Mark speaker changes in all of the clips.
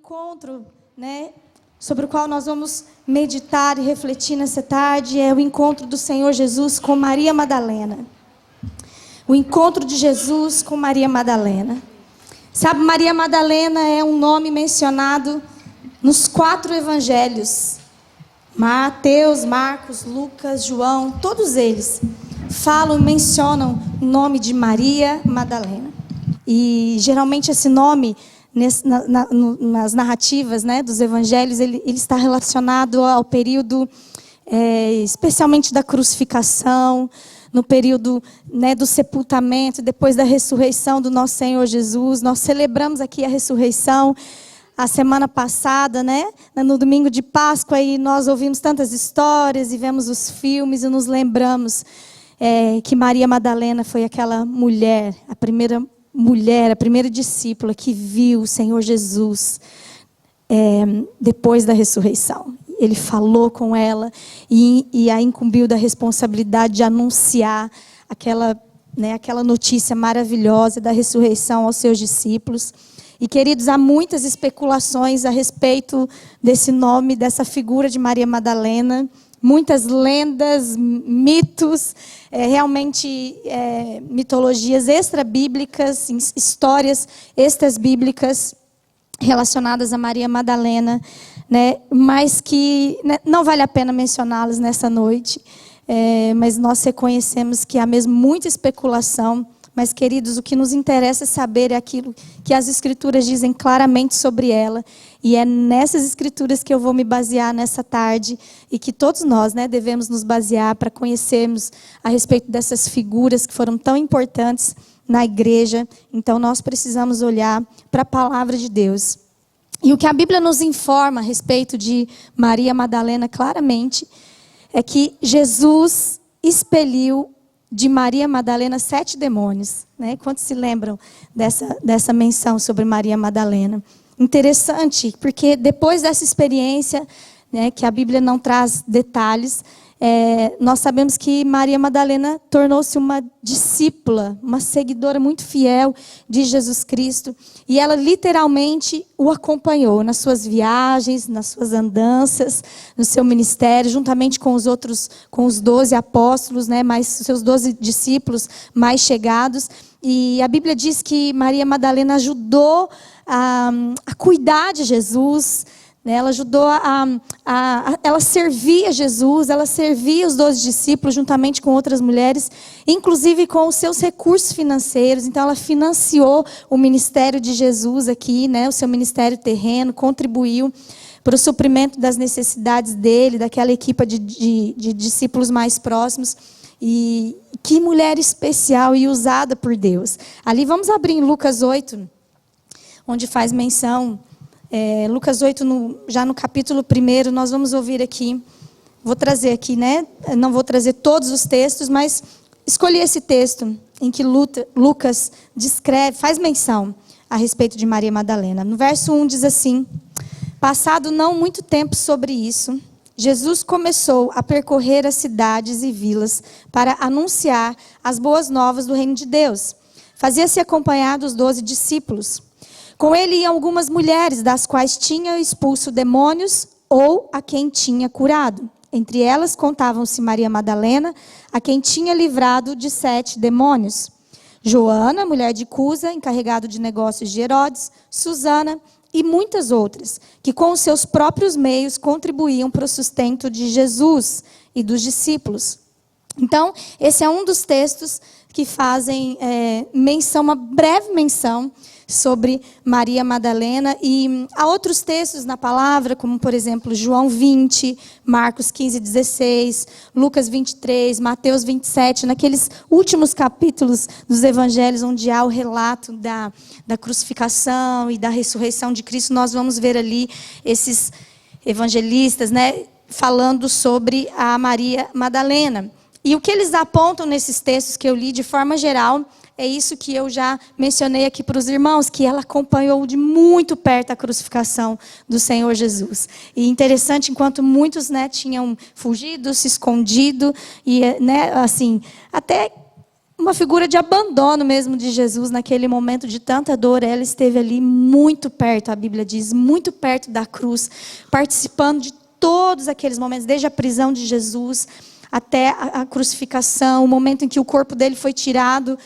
Speaker 1: encontro, né, sobre o qual nós vamos meditar e refletir nessa tarde é o encontro do Senhor Jesus com Maria Madalena. O encontro de Jesus com Maria Madalena. Sabe, Maria Madalena é um nome mencionado nos 4 evangelhos. Mateus, Marcos, Lucas, João, todos eles mencionam o nome de Maria Madalena. E geralmente esse nome, nas narrativas, né, dos evangelhos, ele está relacionado ao período, especialmente da crucificação, no período, né, do sepultamento, depois da ressurreição do nosso Senhor Jesus. Nós celebramos aqui a ressurreição a semana passada, né? No domingo de Páscoa, e nós ouvimos tantas histórias e vemos os filmes e nos lembramos que Maria Madalena foi aquela mulher, a primeira discípula que viu o Senhor Jesus depois da ressurreição. Ele falou com ela e a incumbiu da responsabilidade de anunciar aquela notícia maravilhosa da ressurreição aos seus discípulos. E, queridos, há muitas especulações a respeito desse nome, dessa figura de Maria Madalena. Muitas lendas, mitos, realmente mitologias extra-bíblicas, histórias extra-bíblicas relacionadas a Maria Madalena, né? Mas que, né, não vale a pena mencioná-las nessa noite. Mas nós reconhecemos que há mesmo muita especulação. Mas, queridos, o que nos interessa saber é aquilo que as Escrituras dizem claramente sobre ela. E é nessas Escrituras que eu vou me basear nessa tarde. E que todos nós, né, devemos nos basear para conhecermos a respeito dessas figuras que foram tão importantes na igreja. Então, nós precisamos olhar para a palavra de Deus. E o que a Bíblia nos informa a respeito de Maria Madalena claramente é que Jesus expeliu de Maria Madalena 7 demônios, né? Quantos se lembram dessa menção sobre Maria Madalena? Interessante, porque depois dessa experiência, né, que a Bíblia não traz detalhes, nós sabemos que Maria Madalena tornou-se uma discípula, uma seguidora muito fiel de Jesus Cristo. E ela literalmente o acompanhou nas suas viagens, nas suas andanças, no seu ministério, juntamente com os 12 apóstolos, né, mais seus 12 discípulos mais chegados. E a Bíblia diz que Maria Madalena ajudou a cuidar de Jesus. Ela ajudou ela servia Jesus, ela servia os 12 discípulos juntamente com outras mulheres, inclusive com os seus recursos financeiros. Então ela financiou o ministério de Jesus aqui, né, o seu ministério terreno, contribuiu para o suprimento das necessidades dele, daquela equipa de discípulos mais próximos. E que mulher especial e usada por Deus. Ali vamos abrir em Lucas 8, onde faz menção. Lucas 8, já no capítulo 1, nós vamos ouvir aqui, vou trazer aqui, né? Não vou trazer todos os textos, mas escolhi esse texto em que Lucas faz menção a respeito de Maria Madalena. No verso 1 diz assim: passado não muito tempo sobre isso, Jesus começou a percorrer as cidades e vilas para anunciar as boas novas do reino de Deus. Fazia-se acompanhar dos 12 discípulos. Com ele iam algumas mulheres, das quais tinha expulso demônios ou a quem tinha curado. Entre elas contavam-se Maria Madalena, a quem tinha livrado de 7 demônios. Joana, mulher de Cusa, encarregado de negócios de Herodes. Susana e muitas outras, que com os seus próprios meios contribuíam para o sustento de Jesus e dos discípulos. Então, esse é um dos textos que fazem menção, uma breve menção sobre Maria Madalena. E há outros textos na palavra, como por exemplo João 20, Marcos 15, 16, Lucas 23, Mateus 27, naqueles últimos capítulos dos evangelhos onde há o relato da crucificação e da ressurreição de Cristo. Nós vamos ver ali esses evangelistas, né, falando sobre a Maria Madalena. E o que eles apontam nesses textos que eu li de forma geral é isso que eu já mencionei aqui para os irmãos, que ela acompanhou de muito perto a crucificação do Senhor Jesus. E interessante, enquanto muitos, né, tinham fugido, se escondido, e, né, assim, até uma figura de abandono mesmo de Jesus naquele momento de tanta dor. Ela esteve ali muito perto, a Bíblia diz, muito perto da cruz, participando de todos aqueles momentos, desde a prisão de Jesus até a crucificação, o momento em que o corpo dele foi tirado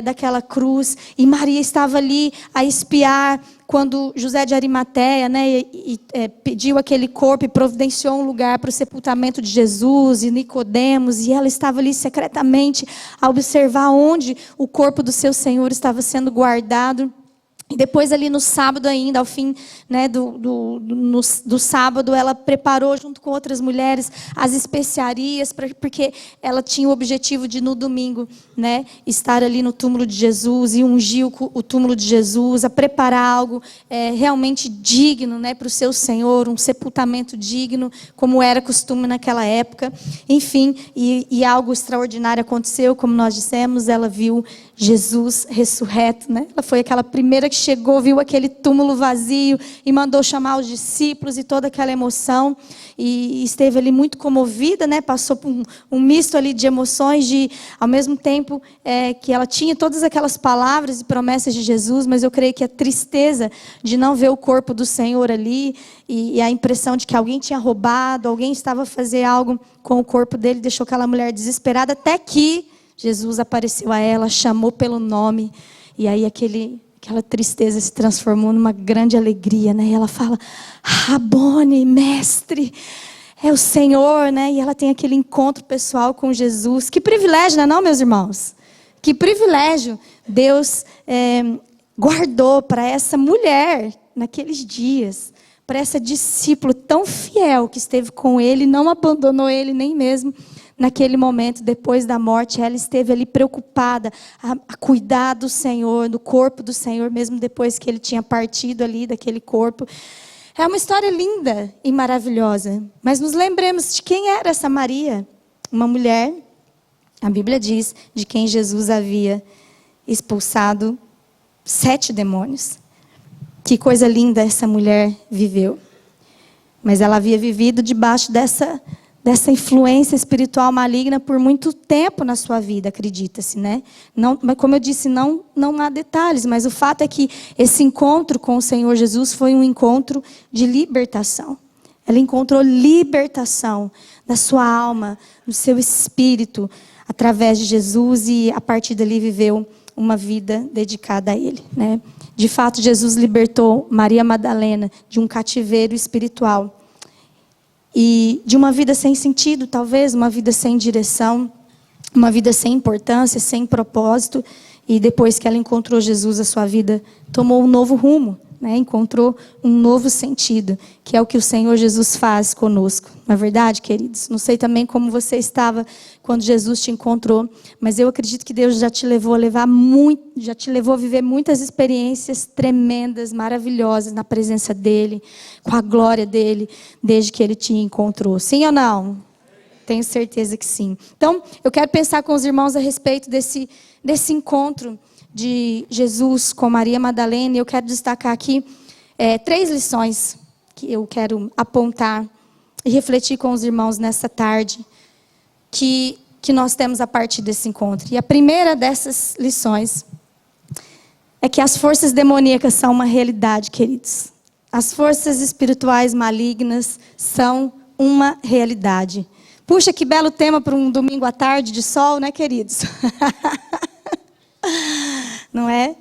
Speaker 1: daquela cruz, e Maria estava ali a espiar quando José de Arimateia, pediu aquele corpo e providenciou um lugar para o sepultamento de Jesus, e Nicodemos, e ela estava ali secretamente a observar onde o corpo do seu Senhor estava sendo guardado. E depois ali no sábado ainda, ao fim do sábado, ela preparou junto com outras mulheres as especiarias, porque ela tinha o objetivo de no domingo estar ali no túmulo de Jesus e ungir o túmulo de Jesus, a preparar algo realmente digno para o seu Senhor, um sepultamento digno, como era costume naquela época. Enfim, e algo extraordinário aconteceu, como nós dissemos, ela viu Jesus ressurreto, Ela foi aquela primeira que chegou, viu aquele túmulo vazio e mandou chamar os discípulos e toda aquela emoção, e esteve ali muito comovida, passou por um misto ali de emoções, ao mesmo tempo que ela tinha todas aquelas palavras e promessas de Jesus, mas eu creio que a tristeza de não ver o corpo do Senhor ali, e a impressão de que alguém tinha roubado, alguém estava a fazer algo com o corpo dele, deixou aquela mulher desesperada, até que Jesus apareceu a ela, chamou pelo nome, e aí aquela tristeza se transformou numa grande alegria, E ela fala, Rabone, mestre, é o Senhor, E ela tem aquele encontro pessoal com Jesus. Que privilégio, não, meus irmãos? Que privilégio Deus guardou para essa mulher naqueles dias, para essa discípula tão fiel que esteve com ele, não abandonou ele nem mesmo naquele momento, depois da morte. Ela esteve ali preocupada a cuidar do Senhor, do corpo do Senhor, mesmo depois que ele tinha partido ali daquele corpo. É uma história linda e maravilhosa. Mas nos lembremos de quem era essa Maria. Uma mulher, a Bíblia diz, de quem Jesus havia expulsado 7 demônios. Que coisa linda essa mulher viveu. Mas ela havia vivido debaixo dessa influência espiritual maligna por muito tempo na sua vida, acredita-se, Não, mas como eu disse, não há detalhes, mas o fato é que esse encontro com o Senhor Jesus foi um encontro de libertação. Ela encontrou libertação da sua alma, do seu espírito, através de Jesus, e a partir dali viveu uma vida dedicada a Ele, De fato, Jesus libertou Maria Madalena de um cativeiro espiritual, e de uma vida sem sentido, talvez, uma vida sem direção, uma vida sem importância, sem propósito. E depois que ela encontrou Jesus, a sua vida tomou um novo rumo, Encontrou um novo sentido, que é o que o Senhor Jesus faz conosco. Não é verdade, queridos? Não sei também como você estava quando Jesus te encontrou, mas eu acredito que Deus já te levou a viver muitas experiências tremendas, maravilhosas na presença dEle, com a glória dEle, desde que Ele te encontrou. Sim ou não? Tenho certeza que sim. Então, eu quero pensar com os irmãos a respeito desse encontro de Jesus com Maria Madalena. E eu quero destacar aqui 3 lições que eu quero apontar e refletir com os irmãos nessa tarde, que nós temos a partir desse encontro. E a primeira dessas lições é que as forças demoníacas são uma realidade, queridos. As forças espirituais malignas são uma realidade. Puxa, que belo tema para um domingo à tarde de sol, queridos? Não é?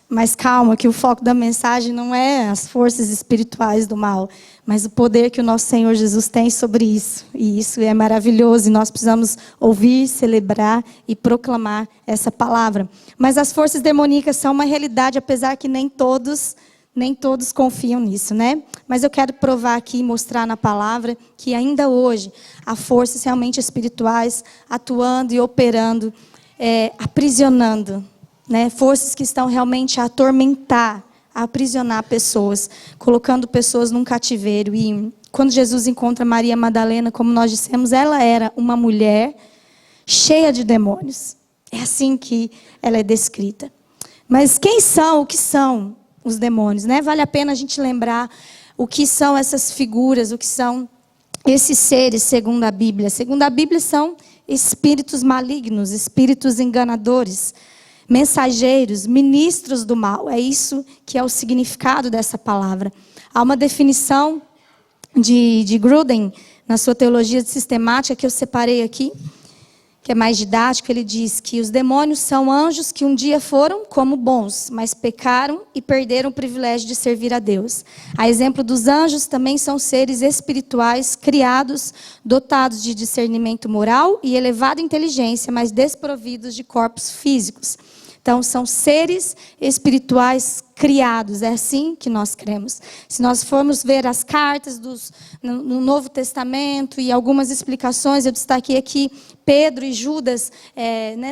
Speaker 1: Mas calma, que o foco da mensagem não é as forças espirituais do mal, mas o poder que o nosso Senhor Jesus tem sobre isso. E isso é maravilhoso, e nós precisamos ouvir, celebrar e proclamar essa palavra. Mas as forças demoníacas são uma realidade, apesar que nem todos confiam nisso, Mas eu quero provar aqui e mostrar na palavra que ainda hoje há forças realmente espirituais atuando e operando, aprisionando, forças que estão realmente a atormentar, a aprisionar pessoas, colocando pessoas num cativeiro. E quando Jesus encontra Maria Madalena, como nós dissemos, ela era uma mulher cheia de demônios. É assim que ela é descrita. Mas o que são os demônios, Vale a pena a gente lembrar o que são essas figuras, o que são esses seres, segundo a Bíblia. Segundo a Bíblia, são espíritos malignos, espíritos enganadores, mensageiros, ministros do mal. É isso que é o significado dessa palavra. Há uma definição de Gruden, na sua teologia sistemática, que eu separei aqui, que é mais didático. Ele diz que os demônios são anjos que um dia foram como bons, mas pecaram e perderam o privilégio de servir a Deus. A exemplo dos anjos, também são seres espirituais criados, dotados de discernimento moral e elevada inteligência, mas desprovidos de corpos físicos. Então, são seres espirituais criados, é assim que nós cremos. Se nós formos ver as cartas no Novo Testamento e algumas explicações, eu destaquei aqui Pedro e Judas,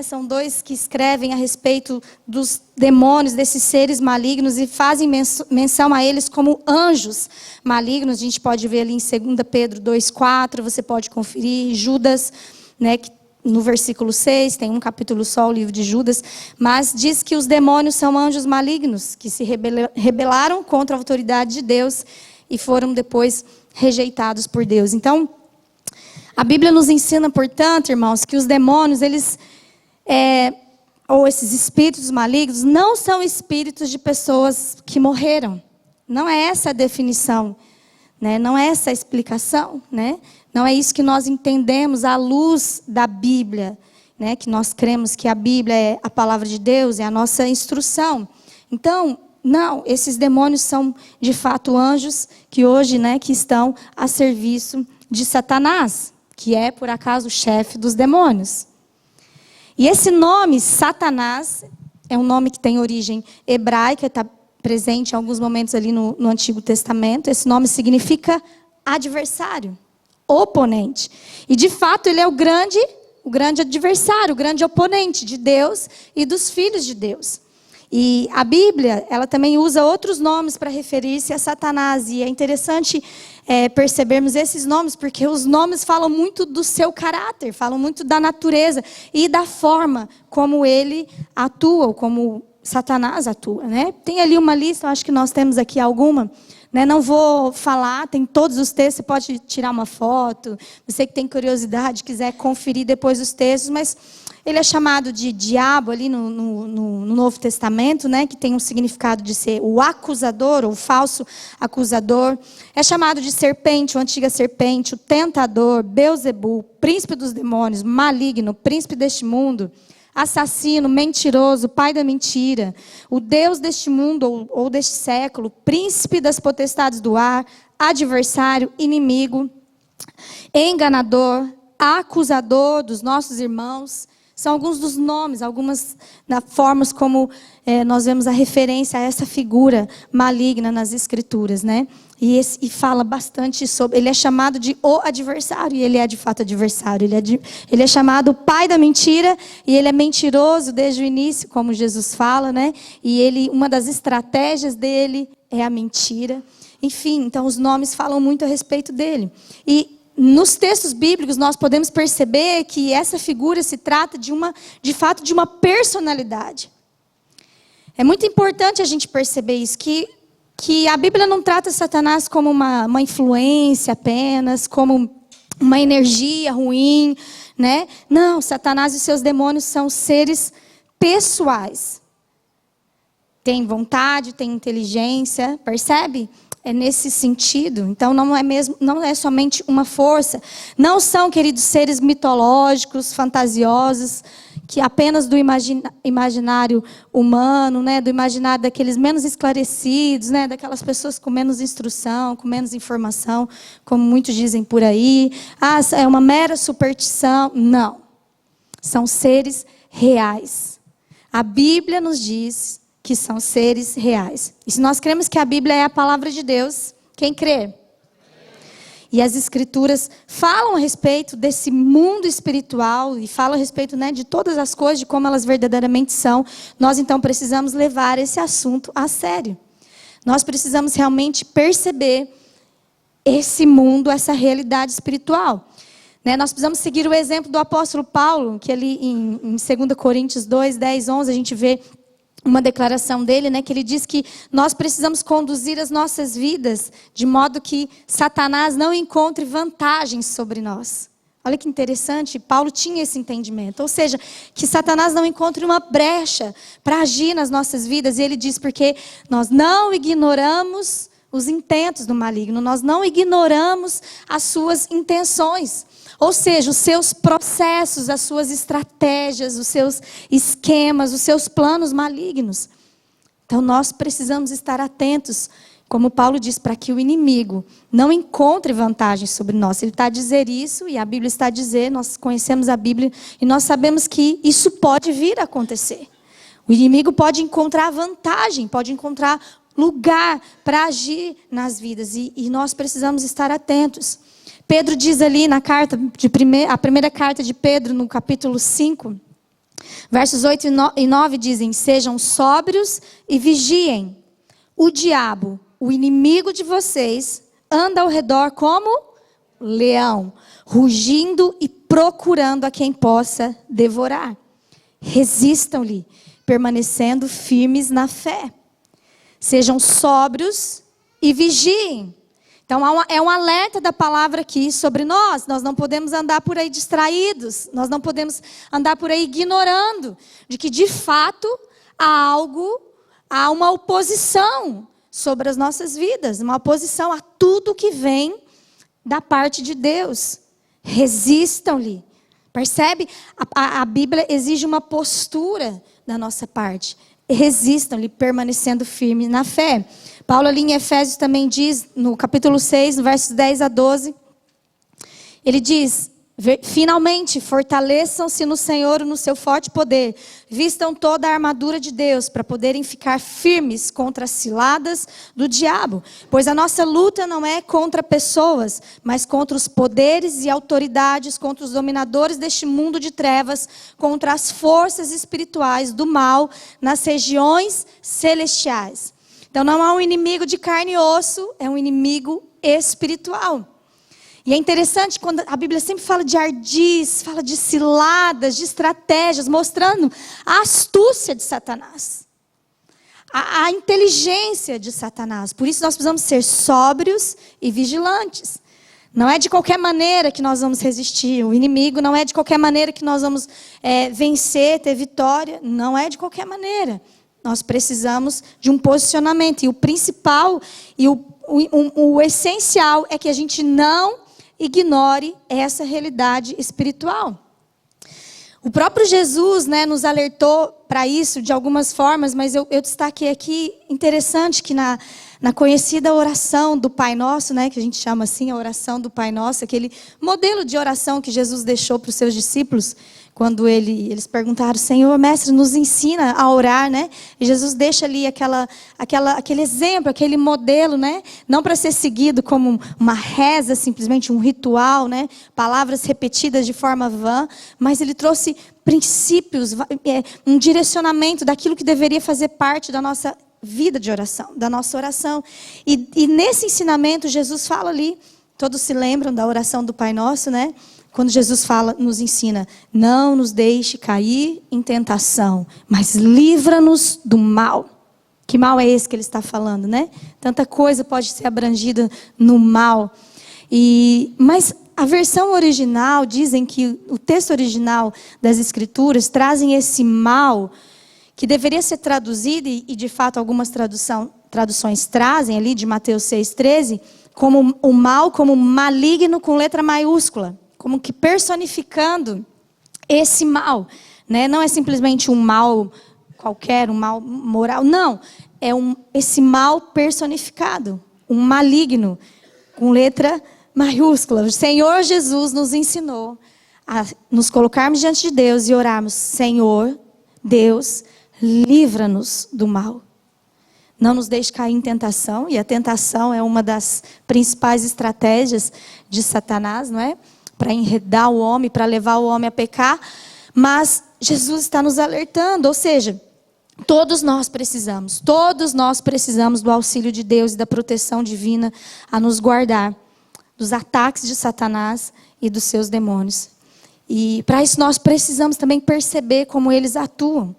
Speaker 1: são dois que escrevem a respeito dos demônios, desses seres malignos, e fazem menção a eles como anjos malignos. A gente pode ver ali em 2 Pedro 2,4, você pode conferir. Judas, que no versículo 6, tem um capítulo só, o livro de Judas, mas diz que os demônios são anjos malignos, que se rebelaram contra a autoridade de Deus e foram depois rejeitados por Deus. Então, a Bíblia nos ensina, portanto, irmãos, que os demônios, ou esses espíritos malignos, não são espíritos de pessoas que morreram. Não é essa a definição, não é essa a explicação, Não é isso que nós entendemos à luz da Bíblia, que nós cremos que a Bíblia é a palavra de Deus, é a nossa instrução. Então, não, esses demônios são de fato anjos que hoje, que estão a serviço de Satanás, que é por acaso o chefe dos demônios. E esse nome, Satanás, é um nome que tem origem hebraica, está presente em alguns momentos ali no Antigo Testamento. Esse nome significa adversário, oponente. E de fato ele é o grande adversário, o grande oponente de Deus e dos filhos de Deus. E a Bíblia, ela também usa outros nomes para referir-se a Satanás. E é interessante percebermos esses nomes, porque os nomes falam muito do seu caráter, falam muito da natureza e da forma como ele atua, ou como Satanás atua, Tem ali uma lista, eu acho que nós temos aqui alguma, Não vou falar, tem todos os textos, você pode tirar uma foto, você que tem curiosidade, quiser conferir depois os textos, mas ele é chamado de diabo ali no Novo Testamento, que tem um significado de ser o acusador, ou o falso acusador. É chamado de serpente, ou antiga serpente, o tentador, Beelzebul, príncipe dos demônios, maligno, príncipe deste mundo, assassino, mentiroso, pai da mentira, o Deus deste mundo ou deste século, príncipe das potestades do ar, adversário, inimigo, enganador, acusador dos nossos irmãos. São alguns dos nomes, algumas formas como nós vemos a referência a essa figura maligna nas Escrituras, E fala bastante sobre. Ele é chamado de o adversário, e ele é de fato adversário. Ele é chamado o pai da mentira, e ele é mentiroso desde o início, como Jesus fala, E uma das estratégias dele é a mentira. Enfim, então os nomes falam muito a respeito dele. E nos textos bíblicos nós podemos perceber que essa figura se trata de fato de uma personalidade. É muito importante a gente perceber isso, que a Bíblia não trata Satanás como uma influência apenas, como uma energia ruim, Não, Satanás e seus demônios são seres pessoais. Tem vontade, tem inteligência, percebe? É nesse sentido. Então não é somente uma força. Não são, queridos, seres mitológicos, fantasiosos, que apenas do imaginário humano, do imaginário daqueles menos esclarecidos, daquelas pessoas com menos instrução, com menos informação, como muitos dizem por aí. É uma mera superstição. Não. São seres reais. A Bíblia nos diz que são seres reais. E se nós cremos que a Bíblia é a palavra de Deus, quem crê? E as Escrituras falam a respeito desse mundo espiritual, e falam a respeito de todas as coisas, de como elas verdadeiramente são. Nós então precisamos levar esse assunto a sério. Nós precisamos realmente perceber esse mundo, essa realidade espiritual. Nós precisamos seguir o exemplo do apóstolo Paulo, que ali em 2 Coríntios 2, 10, 11, a gente vê uma declaração dele, que ele diz que nós precisamos conduzir as nossas vidas de modo que Satanás não encontre vantagens sobre nós. Olha que interessante, Paulo tinha esse entendimento. Ou seja, que Satanás não encontre uma brecha para agir nas nossas vidas. E ele diz, porque nós não ignoramos os intentos do maligno, nós não ignoramos as suas intenções. Ou seja, os seus processos, as suas estratégias, os seus esquemas, os seus planos malignos. Então nós precisamos estar atentos, como Paulo diz, para que o inimigo não encontre vantagem sobre nós. Ele está a dizer isso, e a Bíblia está a dizer, nós conhecemos a Bíblia, e nós sabemos que isso pode vir a acontecer. O inimigo pode encontrar vantagem, pode encontrar lugar para agir nas vidas, e nós precisamos estar atentos. Pedro diz ali na carta, a primeira carta de Pedro, no capítulo 5, versos 8 e 9 dizem, sejam sóbrios e vigiem. O diabo, o inimigo de vocês, anda ao redor como leão, rugindo e procurando a quem possa devorar. Resistam-lhe, permanecendo firmes na fé. Sejam sóbrios e vigiem. Então é um alerta da palavra aqui sobre nós. Nós não podemos andar por aí distraídos. Nós não podemos andar por aí ignorando de que de fato há uma oposição sobre as nossas vidas, uma oposição a tudo que vem da parte de Deus. Resistam-lhe. Percebe? A Bíblia exige uma postura da nossa parte. Resistam-lhe, permanecendo firme na fé. Paulo ali em Efésios também diz, no capítulo 6, no versos 10 a 12, ele diz, finalmente, fortaleçam-se no Senhor e no seu forte poder. Vistam toda a armadura de Deus para poderem ficar firmes contra as ciladas do diabo. Pois a nossa luta não é contra pessoas, mas contra os poderes e autoridades, contra os dominadores deste mundo de trevas, contra as forças espirituais do mal nas regiões celestiais. Então não é um inimigo de carne e osso, é um inimigo espiritual. E é interessante quando a Bíblia sempre fala de ardis, fala de ciladas, de estratégias, mostrando a astúcia de Satanás. A inteligência de Satanás. Por isso nós precisamos ser sóbrios e vigilantes. Não é de qualquer maneira que nós vamos resistir. O inimigo não é de qualquer maneira que nós vamos vencer, ter vitória. Não é de qualquer maneira. Nós precisamos de um posicionamento. E o principal e o essencial é que a gente não ignore essa realidade espiritual. O próprio Jesus, nos alertou para isso de algumas formas, mas eu destaquei aqui, interessante que na conhecida oração do Pai Nosso, que a gente chama assim, a oração do Pai Nosso, aquele modelo de oração que Jesus deixou para os seus discípulos, quando eles perguntaram, Senhor, mestre, nos ensina a orar, E Jesus deixa ali aquele exemplo, aquele modelo, Não para ser seguido como uma reza, simplesmente um ritual, Palavras repetidas de forma vã, mas ele trouxe princípios, um direcionamento daquilo que deveria fazer parte da nossa vida de oração, da nossa oração. E nesse ensinamento, Jesus fala ali, todos se lembram da oração do Pai Nosso, Quando Jesus nos ensina, não nos deixe cair em tentação, mas livra-nos do mal. Que mal é esse que ele está falando, Tanta coisa pode ser abrangida no mal. Mas a versão original, dizem que o texto original das Escrituras trazem esse mal, que deveria ser traduzido, e de fato algumas traduções trazem ali, de Mateus 6,13, como o mal, como maligno com letra maiúscula. Como que personificando esse mal. Não é simplesmente um mal qualquer, um mal moral. Não, é esse mal personificado. Um maligno com letra maiúscula. O Senhor Jesus nos ensinou a nos colocarmos diante de Deus e orarmos, Senhor, Deus, livra-nos do mal. Não nos deixe cair em tentação. E a tentação é uma das principais estratégias de Satanás, não é? Para enredar o homem, para levar o homem a pecar. Mas Jesus está nos alertando, ou seja, todos nós precisamos do auxílio de Deus e da proteção divina a nos guardar dos ataques de Satanás e dos seus demônios. E para isso nós precisamos também perceber como eles atuam.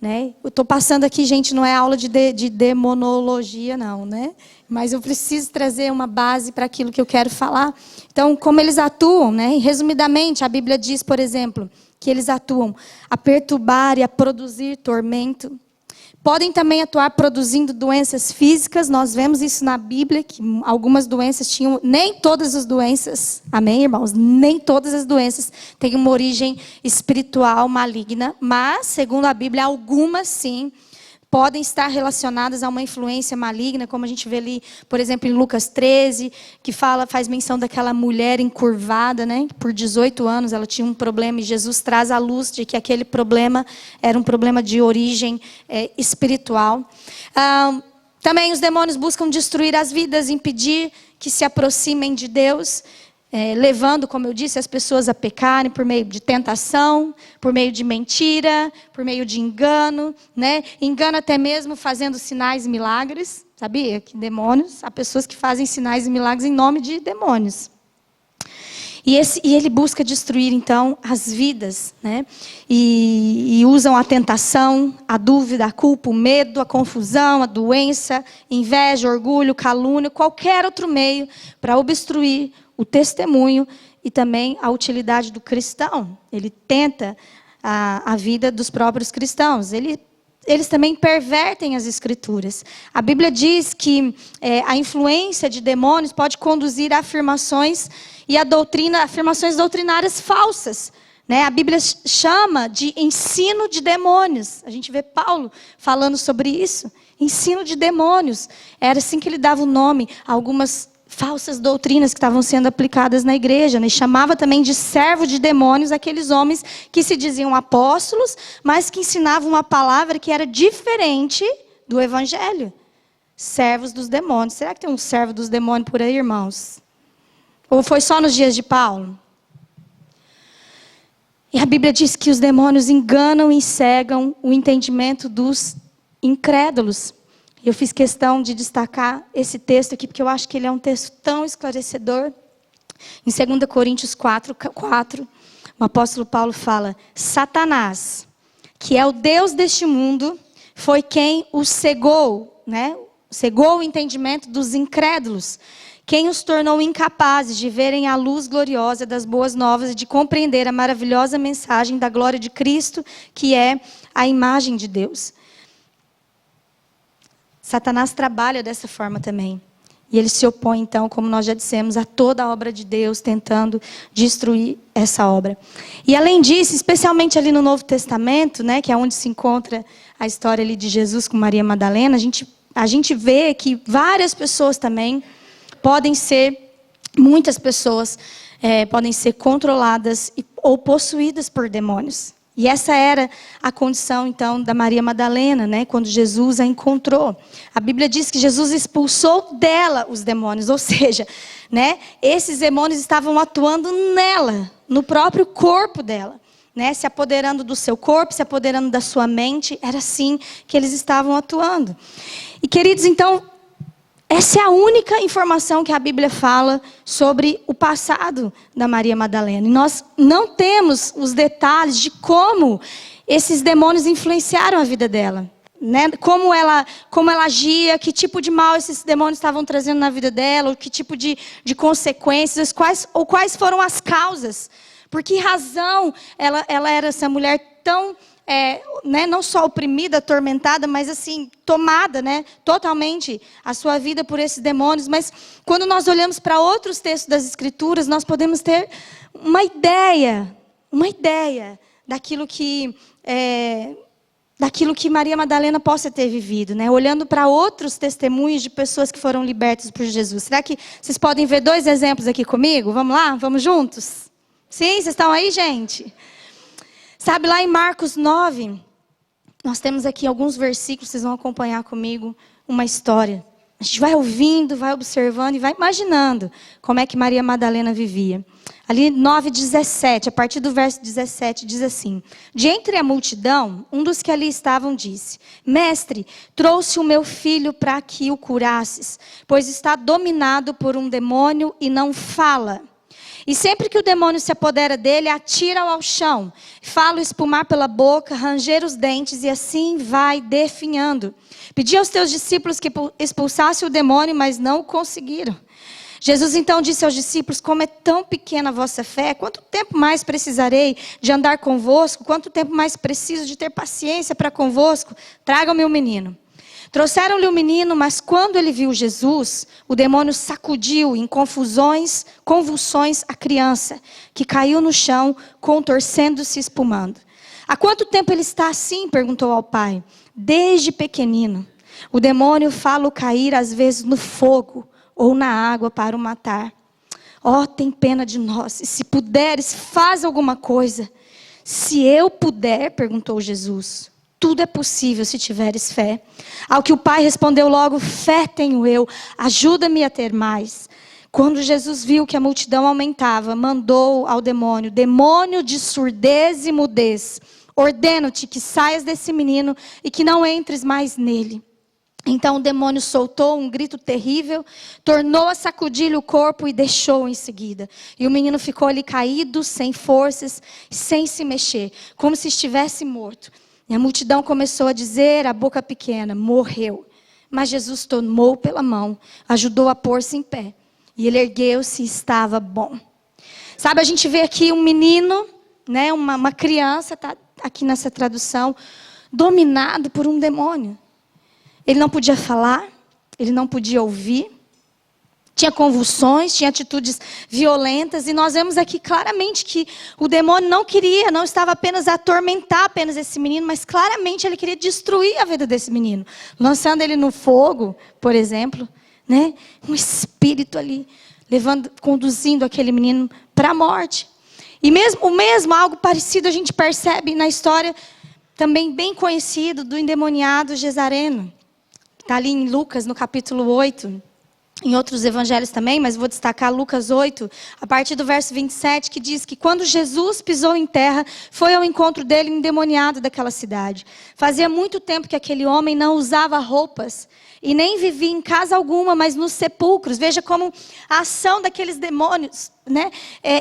Speaker 1: né? Eu estou passando aqui, gente, não é aula de demonologia, não, né? Mas eu preciso trazer uma base para aquilo que eu quero falar. Então, como eles atuam, né? E, resumidamente, a Bíblia diz, por exemplo, que eles atuam a perturbar e a produzir tormento. Podem também atuar produzindo doenças físicas. Nós vemos isso na Bíblia, que algumas doenças tinham... Nem todas as doenças, amém, irmãos? Nem todas as doenças têm uma origem espiritual maligna. Mas, segundo a Bíblia, algumas sim podem estar relacionadas a uma influência maligna, como a gente vê ali, por exemplo, em Lucas 13, que faz menção daquela mulher encurvada, né? Por 18 anos ela tinha um problema e Jesus traz à luz de que aquele problema era um problema de origem espiritual. Também os demônios buscam destruir as vidas, impedir que se aproximem de Deus, levando, como eu disse, as pessoas a pecarem por meio de tentação, por meio de mentira, por meio de engano, né? Engano até mesmo fazendo sinais e milagres. Sabia que demônios, há pessoas que fazem sinais e milagres em nome de demônios. E ele busca destruir, então, as vidas, né? E usam a tentação, a dúvida, a culpa, o medo, a confusão, a doença, inveja, orgulho, calúnia, qualquer outro meio para obstruir o testemunho e também a utilidade do cristão. Ele tenta a vida dos próprios cristãos. Eles também pervertem as escrituras. A Bíblia diz que a influência de demônios pode conduzir a afirmações afirmações doutrinárias falsas, né? A Bíblia chama de ensino de demônios. A gente vê Paulo falando sobre isso. Ensino de demônios. Era assim que ele dava o nome a algumas falsas doutrinas que estavam sendo aplicadas na igreja, né? E chamava também de servo de demônios aqueles homens que se diziam apóstolos, mas que ensinavam uma palavra que era diferente do evangelho. Servos dos demônios. Será que tem um servo dos demônios por aí, irmãos? Ou foi só nos dias de Paulo? E a Bíblia diz que os demônios enganam e cegam o entendimento dos incrédulos. Eu fiz questão de destacar esse texto aqui, porque eu acho que ele é um texto tão esclarecedor. Em 2 Coríntios 4, o apóstolo Paulo fala: Satanás, que é o Deus deste mundo, foi quem os cegou, né? Cegou o entendimento dos incrédulos, quem os tornou incapazes de verem a luz gloriosa das boas novas e de compreender a maravilhosa mensagem da glória de Cristo, que é a imagem de Deus. Satanás trabalha dessa forma também. E ele se opõe, então, como nós já dissemos, a toda a obra de Deus, tentando destruir essa obra. E além disso, especialmente ali no Novo Testamento, né, que é onde se encontra a história ali de Jesus com Maria Madalena, a gente vê que várias pessoas também muitas pessoas podem ser controladas ou possuídas por demônios. E essa era a condição, então, da Maria Madalena, né, quando Jesus a encontrou. A Bíblia diz que Jesus expulsou dela os demônios, ou seja, né, esses demônios estavam atuando nela, no próprio corpo dela, né, se apoderando do seu corpo, se apoderando da sua mente. Era assim que eles estavam atuando. E, queridos, então, essa é a única informação que a Bíblia fala sobre o passado da Maria Madalena. E nós não temos os detalhes de como esses demônios influenciaram a vida dela, né? Como ela agia, que tipo de mal esses demônios estavam trazendo na vida dela, que tipo de consequências, quais foram as causas. Por que razão ela era essa mulher tão... né, não só oprimida, atormentada, mas assim, tomada, né, totalmente a sua vida por esses demônios. Mas quando nós olhamos para outros textos das Escrituras, nós podemos ter uma ideia daquilo que Maria Madalena possa ter vivido, né? Olhando para outros testemunhos de pessoas que foram libertas por Jesus. Será que vocês podem ver 2 exemplos aqui comigo? Vamos lá? Vamos juntos? Sim, vocês estão aí, gente? Sabe, lá em Marcos 9, nós temos aqui alguns versículos, vocês vão acompanhar comigo uma história. A gente vai ouvindo, vai observando e vai imaginando como é que Maria Madalena vivia. Ali 9:17, a partir do verso 17, diz assim: De entre a multidão, um dos que ali estavam disse: Mestre, trouxe o meu filho para que o curasses, pois está dominado por um demônio e não fala. E sempre que o demônio se apodera dele, atira-o ao chão, fala espumar pela boca, ranger os dentes e assim vai definhando. Pedi aos teus discípulos que expulsassem o demônio, mas não o conseguiram. Jesus então disse aos discípulos: como é tão pequena a vossa fé, quanto tempo mais precisarei de andar convosco? Quanto tempo mais preciso de ter paciência para convosco? Tragam-me o menino. Trouxeram-lhe o menino, mas quando ele viu Jesus, o demônio sacudiu em convulsões a criança, que caiu no chão, contorcendo-se e espumando. Há quanto tempo ele está assim? Perguntou ao pai. Desde pequenino. O demônio fala-o cair às vezes no fogo ou na água para o matar. Ó, tem pena de nós. E se puderes, faz alguma coisa. Se eu puder, perguntou Jesus. Tudo é possível se tiveres fé. Ao que o pai respondeu logo: fé tenho eu, ajuda-me a ter mais. Quando Jesus viu que a multidão aumentava, mandou ao demônio: demônio de surdez e mudez, ordeno-te que saias desse menino e que não entres mais nele. Então o demônio soltou um grito terrível, tornou a sacudir-lhe o corpo e deixou em seguida. E o menino ficou ali caído, sem forças, sem se mexer, como se estivesse morto. E a multidão começou a dizer, a boca pequena: morreu. Mas Jesus tomou pela mão, ajudou a pôr-se em pé. E ele ergueu-se e estava bom. Sabe, a gente vê aqui um menino, né, uma criança, está aqui nessa tradução, dominado por um demônio. Ele não podia falar, ele não podia ouvir, tinha convulsões, tinha atitudes violentas, e nós vemos aqui claramente que o demônio não estava apenas a atormentar apenas esse menino, mas claramente ele queria destruir a vida desse menino, lançando ele no fogo, por exemplo, né? Um espírito ali, conduzindo aquele menino para a morte. E algo parecido a gente percebe na história, também bem conhecido, do endemoniado Gesareno. Está ali em Lucas, no capítulo 8, em outros evangelhos também, mas vou destacar Lucas 8, a partir do verso 27, que diz que quando Jesus pisou em terra, foi ao encontro dele um endemoniado daquela cidade. Fazia muito tempo que aquele homem não usava roupas, e nem vivia em casa alguma, mas nos sepulcros. Veja como a ação daqueles demônios, né,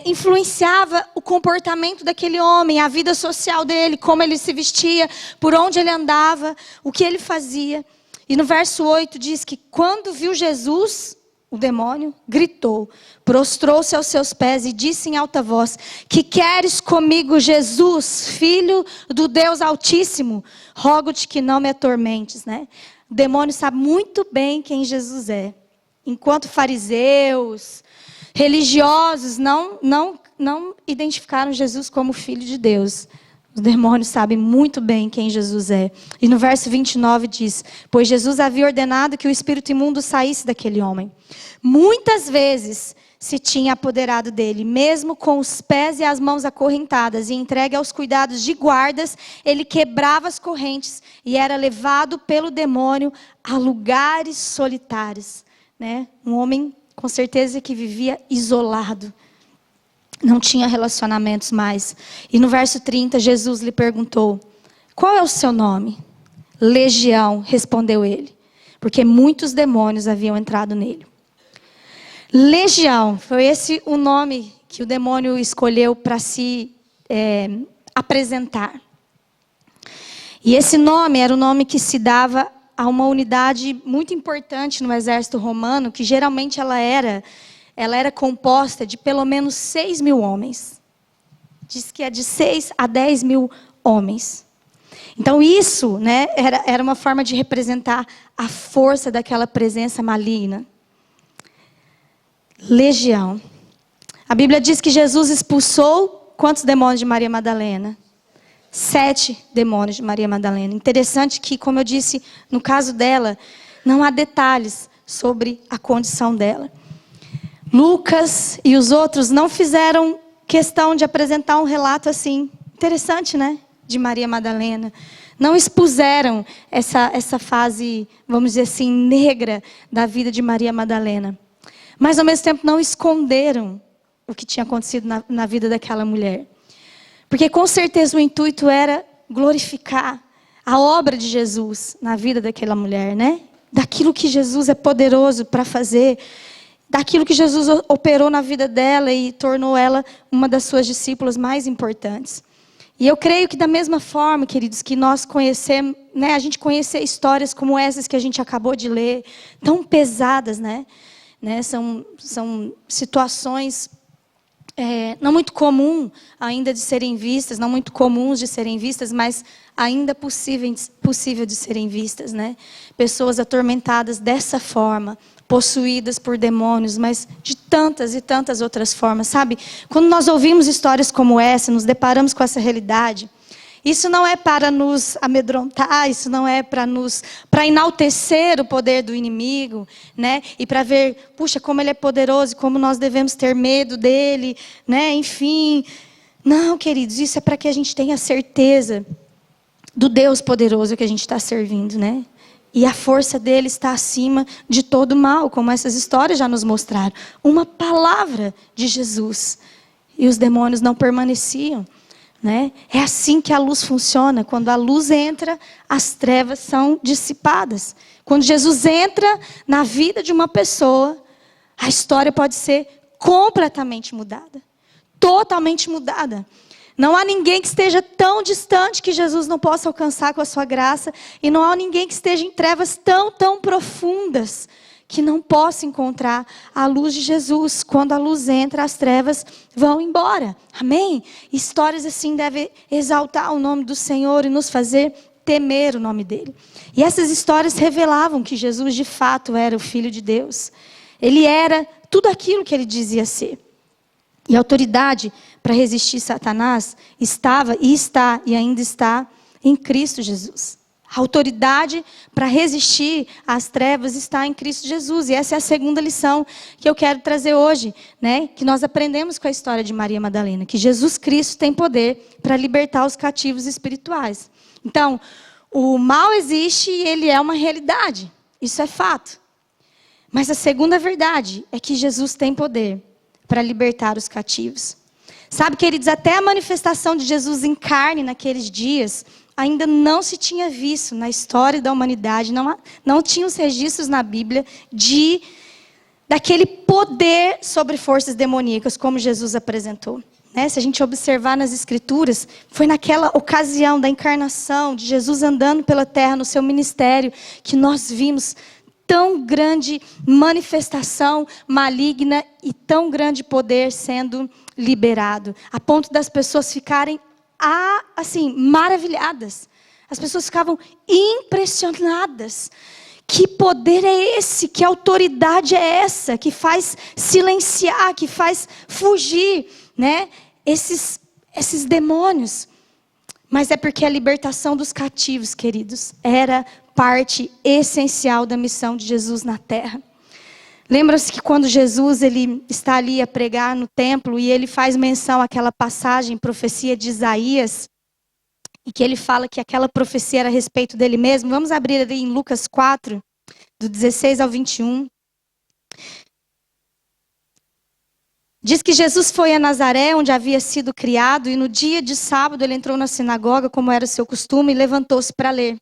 Speaker 1: influenciava o comportamento daquele homem, a vida social dele, como ele se vestia, por onde ele andava, o que ele fazia. E no verso 8 diz que quando viu Jesus, o demônio gritou, prostrou-se aos seus pés e disse em alta voz: que queres comigo, Jesus, filho do Deus Altíssimo? Rogo-te que não me atormentes, né? O demônio sabe muito bem quem Jesus é. Enquanto fariseus, religiosos não identificaram Jesus como filho de Deus. Os demônios sabem muito bem quem Jesus é. E no verso 29 diz: pois Jesus havia ordenado que o espírito imundo saísse daquele homem. Muitas vezes se tinha apoderado dele, mesmo com os pés e as mãos acorrentadas e entregue aos cuidados de guardas, ele quebrava as correntes e era levado pelo demônio a lugares solitários, né? Um homem, com certeza, que vivia isolado. Não tinha relacionamentos mais. E no verso 30, Jesus lhe perguntou: qual é o seu nome? Legião, respondeu ele, porque muitos demônios haviam entrado nele. Legião, foi esse o nome que o demônio escolheu para se apresentar. E esse nome era o nome que se dava a uma unidade muito importante no exército romano, que geralmente ela era composta de pelo menos 6.000 homens. Diz que é de 6 a 10.000 homens. Então isso, né, era uma forma de representar a força daquela presença maligna. Legião. A Bíblia diz que Jesus expulsou quantos demônios de Maria Madalena? 7 demônios de Maria Madalena. Interessante que, como eu disse, no caso dela, não há detalhes sobre a condição dela. Lucas e os outros não fizeram questão de apresentar um relato assim, interessante, né? De Maria Madalena. Não expuseram essa fase, vamos dizer assim, negra da vida de Maria Madalena. Mas ao mesmo tempo não esconderam o que tinha acontecido na vida daquela mulher. Porque com certeza o intuito era glorificar a obra de Jesus na vida daquela mulher, né? Daquilo que Jesus é poderoso para fazer. daquilo que Jesus operou na vida dela e tornou ela uma das suas discípulas mais importantes. E eu creio que da mesma forma, queridos, que nós conhecemos, né, a gente conhecer histórias como essas que a gente acabou de ler, tão pesadas, né? São situações não muito comuns ainda de serem vistas, não muito comuns de serem vistas, mas ainda possível de serem vistas, né? Pessoas atormentadas dessa forma, possuídas por demônios, mas de tantas e tantas outras formas, sabe? Quando nós ouvimos histórias como essa, nos deparamos com essa realidade, isso não é para nos amedrontar, isso não é para enaltecer o poder do inimigo, né? E para ver, puxa, como ele é poderoso e como nós devemos ter medo dele, né? Enfim, não, queridos, isso é para que a gente tenha certeza do Deus poderoso que a gente está servindo, né? E a força dele está acima de todo mal, como essas histórias já nos mostraram. Uma palavra de Jesus e os demônios não permaneciam. Né? É assim que a luz funciona. Quando a luz entra, as trevas são dissipadas. Quando Jesus entra na vida de uma pessoa, a história pode ser completamente mudada. Totalmente mudada. Não há ninguém que esteja tão distante que Jesus não possa alcançar com a sua graça. E não há ninguém que esteja em trevas tão profundas que não possa encontrar a luz de Jesus. Quando a luz entra, as trevas vão embora. Amém? Histórias assim devem exaltar o nome do Senhor e nos fazer temer o nome dele. E essas histórias revelavam que Jesus de fato era o Filho de Deus. Ele era tudo aquilo que ele dizia ser. E a autoridade para resistir Satanás estava e está e ainda está em Cristo Jesus. A autoridade para resistir às trevas está em Cristo Jesus. E essa é a segunda lição que eu quero trazer hoje, né? Que nós aprendemos com a história de Maria Madalena. Que Jesus Cristo tem poder para libertar os cativos espirituais. Então, o mal existe e ele é uma realidade. Isso é fato. Mas a segunda verdade é que Jesus tem poder para libertar os cativos. Sabe, queridos, até a manifestação de Jesus em carne naqueles dias ainda não se tinha visto na história da humanidade, não tinha os registros na Bíblia daquele poder sobre forças demoníacas, como Jesus apresentou. Né? Se a gente observar nas Escrituras, foi naquela ocasião da encarnação, de Jesus andando pela terra no seu ministério, que nós vimos tão grande manifestação maligna e tão grande poder sendo liberado, a ponto das pessoas ficarem assim, maravilhadas. As pessoas ficavam impressionadas. Que poder é esse? Que autoridade é essa? Que faz silenciar, que faz fugir, né? Esses demônios. Mas é porque a libertação dos cativos, queridos, era parte essencial da missão de Jesus na terra. Lembra-se que quando Jesus ele está ali a pregar no templo e ele faz menção àquela passagem, profecia de Isaías, e que ele fala que aquela profecia era a respeito dele mesmo. Vamos abrir ali em Lucas 4, do 16 ao 21. Diz que Jesus foi a Nazaré, onde havia sido criado, e no dia de sábado ele entrou na sinagoga, como era seu costume, e levantou-se para ler.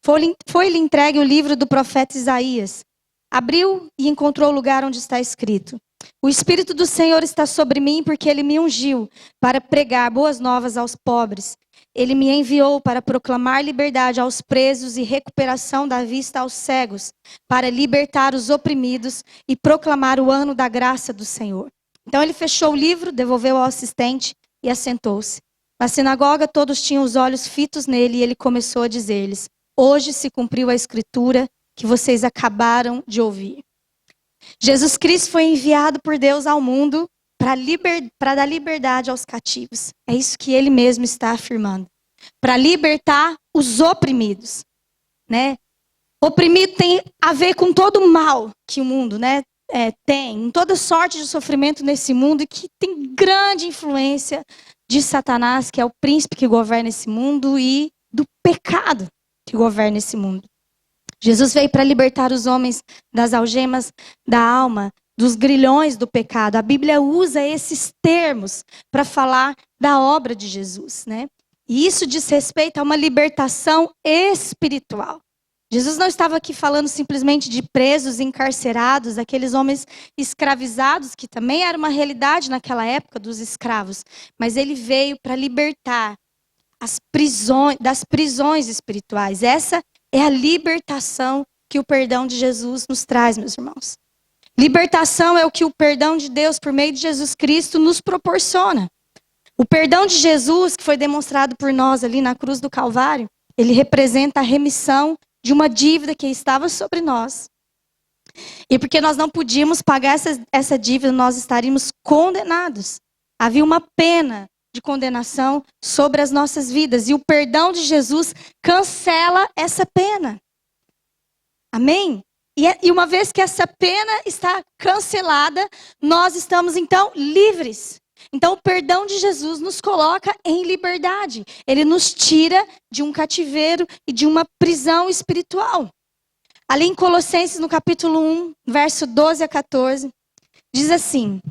Speaker 1: Foi-lhe entregue o livro do profeta Isaías. Abriu e encontrou o lugar onde está escrito: O Espírito do Senhor está sobre mim, porque Ele me ungiu para pregar boas novas aos pobres. Ele me enviou para proclamar liberdade aos presos e recuperação da vista aos cegos, para libertar os oprimidos e proclamar o ano da graça do Senhor. Então ele fechou o livro, devolveu ao assistente e assentou-se. Na sinagoga todos tinham os olhos fitos nele e ele começou a dizer-lhes: Hoje se cumpriu a escritura que vocês acabaram de ouvir. Jesus Cristo foi enviado por Deus ao mundo para dar liberdade aos cativos. É isso que ele mesmo está afirmando. Para libertar os oprimidos. Né? Oprimido tem a ver com todo o mal que o mundo, né, tem. Toda sorte de sofrimento nesse mundo e que tem grande influência de Satanás, que é o príncipe que governa esse mundo, e do pecado que governa esse mundo. Jesus veio para libertar os homens das algemas da alma, dos grilhões do pecado. A Bíblia usa esses termos para falar da obra de Jesus, né? E isso diz respeito a uma libertação espiritual. Jesus não estava aqui falando simplesmente de presos, encarcerados, aqueles homens escravizados, que também era uma realidade naquela época dos escravos. Mas ele veio para libertar das prisões espirituais. Essa é a libertação que o perdão de Jesus nos traz, meus irmãos. Libertação é o que o perdão de Deus, por meio de Jesus Cristo, nos proporciona. O perdão de Jesus, que foi demonstrado por nós ali na cruz do Calvário, ele representa a remissão de uma dívida que estava sobre nós. E porque nós não podíamos pagar essa dívida, nós estaríamos condenados. Havia uma pena de condenação sobre as nossas vidas. E o perdão de Jesus cancela essa pena. Amém? E uma vez que essa pena está cancelada, nós estamos então livres. Então o perdão de Jesus nos coloca em liberdade. Ele nos tira de um cativeiro e de uma prisão espiritual. Ali em Colossenses, no capítulo 1, verso 12 a 14, diz assim: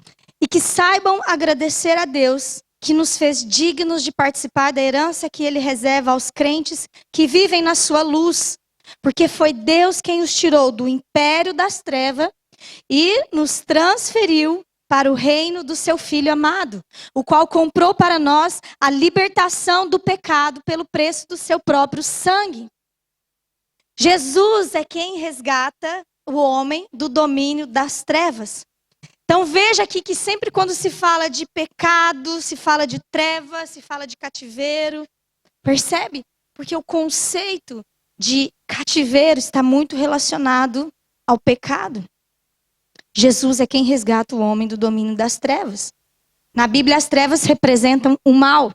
Speaker 1: e que saibam agradecer a Deus, que nos fez dignos de participar da herança que Ele reserva aos crentes que vivem na sua luz. Porque foi Deus quem os tirou do império das trevas e nos transferiu para o reino do seu Filho amado, o qual comprou para nós a libertação do pecado pelo preço do seu próprio sangue. Jesus é quem resgata o homem do domínio das trevas. Então veja aqui que sempre quando se fala de pecado, se fala de trevas, se fala de cativeiro. Percebe? Porque o conceito de cativeiro está muito relacionado ao pecado. Jesus é quem resgata o homem do domínio das trevas. Na Bíblia, as trevas representam o mal.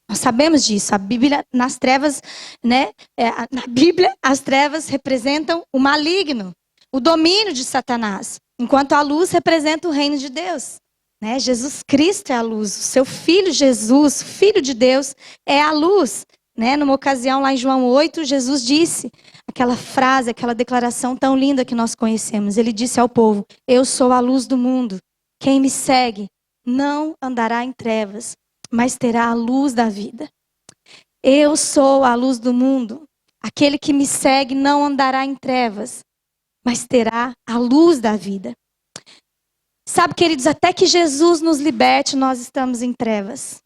Speaker 1: Nós sabemos disso. A Bíblia, nas trevas, na Bíblia, as trevas representam o maligno, o domínio de Satanás. Enquanto a luz representa o reino de Deus. Jesus Cristo é a luz. O seu filho Jesus, Filho de Deus, é a luz. Numa ocasião lá em João 8, Jesus disse aquela frase, aquela declaração tão linda que nós conhecemos. Ele disse ao povo: eu sou a luz do mundo. Quem me segue não andará em trevas, mas terá a luz da vida. Eu sou a luz do mundo. Aquele que me segue não andará em trevas, mas terá a luz da vida. Sabe, queridos, até que Jesus nos liberte, nós estamos em trevas.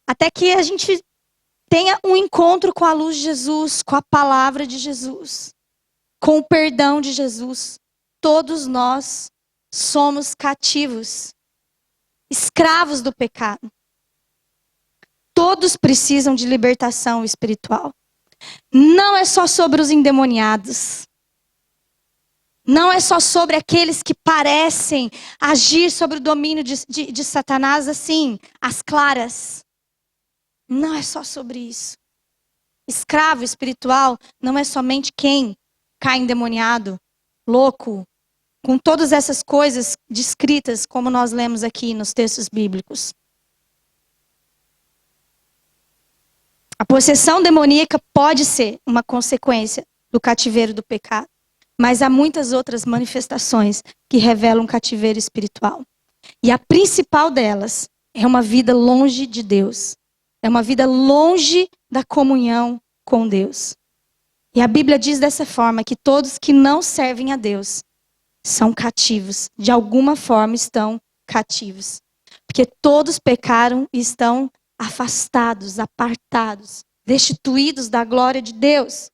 Speaker 1: Até que a gente tenha um encontro com a luz de Jesus, com a palavra de Jesus, com o perdão de Jesus. Todos nós somos cativos, escravos do pecado. Todos precisam de libertação espiritual. Não é só sobre os endemoniados. Não é só sobre aqueles que parecem agir sobre o domínio de Satanás assim, às claras. Não é só sobre isso. Escravo espiritual não é somente quem cai endemoniado, louco, com todas essas coisas descritas como nós lemos aqui nos textos bíblicos. A possessão demoníaca pode ser uma consequência do cativeiro do pecado, mas há muitas outras manifestações que revelam cativeiro espiritual. E a principal delas é uma vida longe de Deus. É uma vida longe da comunhão com Deus. E a Bíblia diz dessa forma que todos que não servem a Deus são cativos. De alguma forma estão cativos. Porque todos pecaram e estão afastados, apartados, destituídos da glória de Deus.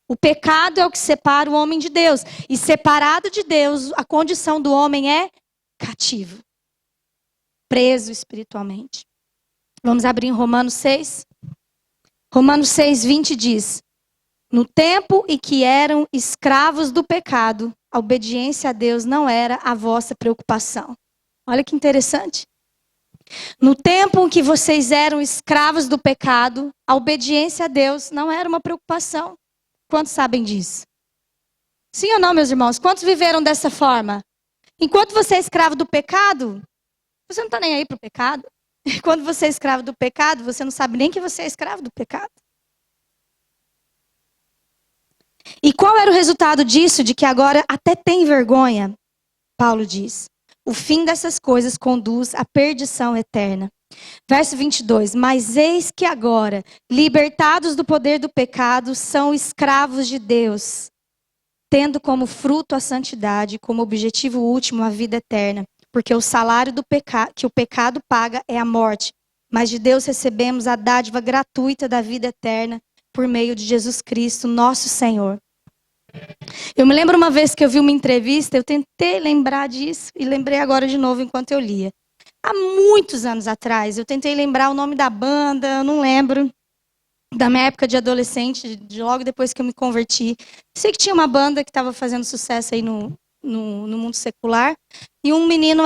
Speaker 1: O pecado é o que separa o homem de Deus. E separado de Deus, a condição do homem é cativo. Preso espiritualmente. Vamos abrir em Romanos 6. Romanos 6, 20 diz: no tempo em que eram escravos do pecado, a obediência a Deus não era a vossa preocupação. Olha que interessante. No tempo em que vocês eram escravos do pecado, a obediência a Deus não era uma preocupação. Quantos sabem disso? Sim ou não, meus irmãos? Quantos viveram dessa forma? Enquanto você é escravo do pecado, você não está nem aí para o pecado. Quando você é escravo do pecado, você não sabe nem que você é escravo do pecado. E qual era o resultado disso? De que agora até tem vergonha? Paulo diz: o fim dessas coisas conduz à perdição eterna. Verso 22. Mas eis que agora, libertados do poder do pecado, são escravos de Deus, tendo como fruto a santidade, como objetivo último a vida eterna. Porque o salário que o pecado paga é a morte. Mas de Deus recebemos a dádiva gratuita da vida eterna por meio de Jesus Cristo, nosso Senhor. Eu me lembro uma vez que eu vi uma entrevista, eu tentei lembrar disso e lembrei agora de novo enquanto eu lia. Há muitos anos atrás, eu tentei lembrar o nome da banda, eu não lembro. Da minha época de adolescente, de logo depois que eu me converti. Sei que tinha uma banda que estava fazendo sucesso aí no mundo secular. E um menino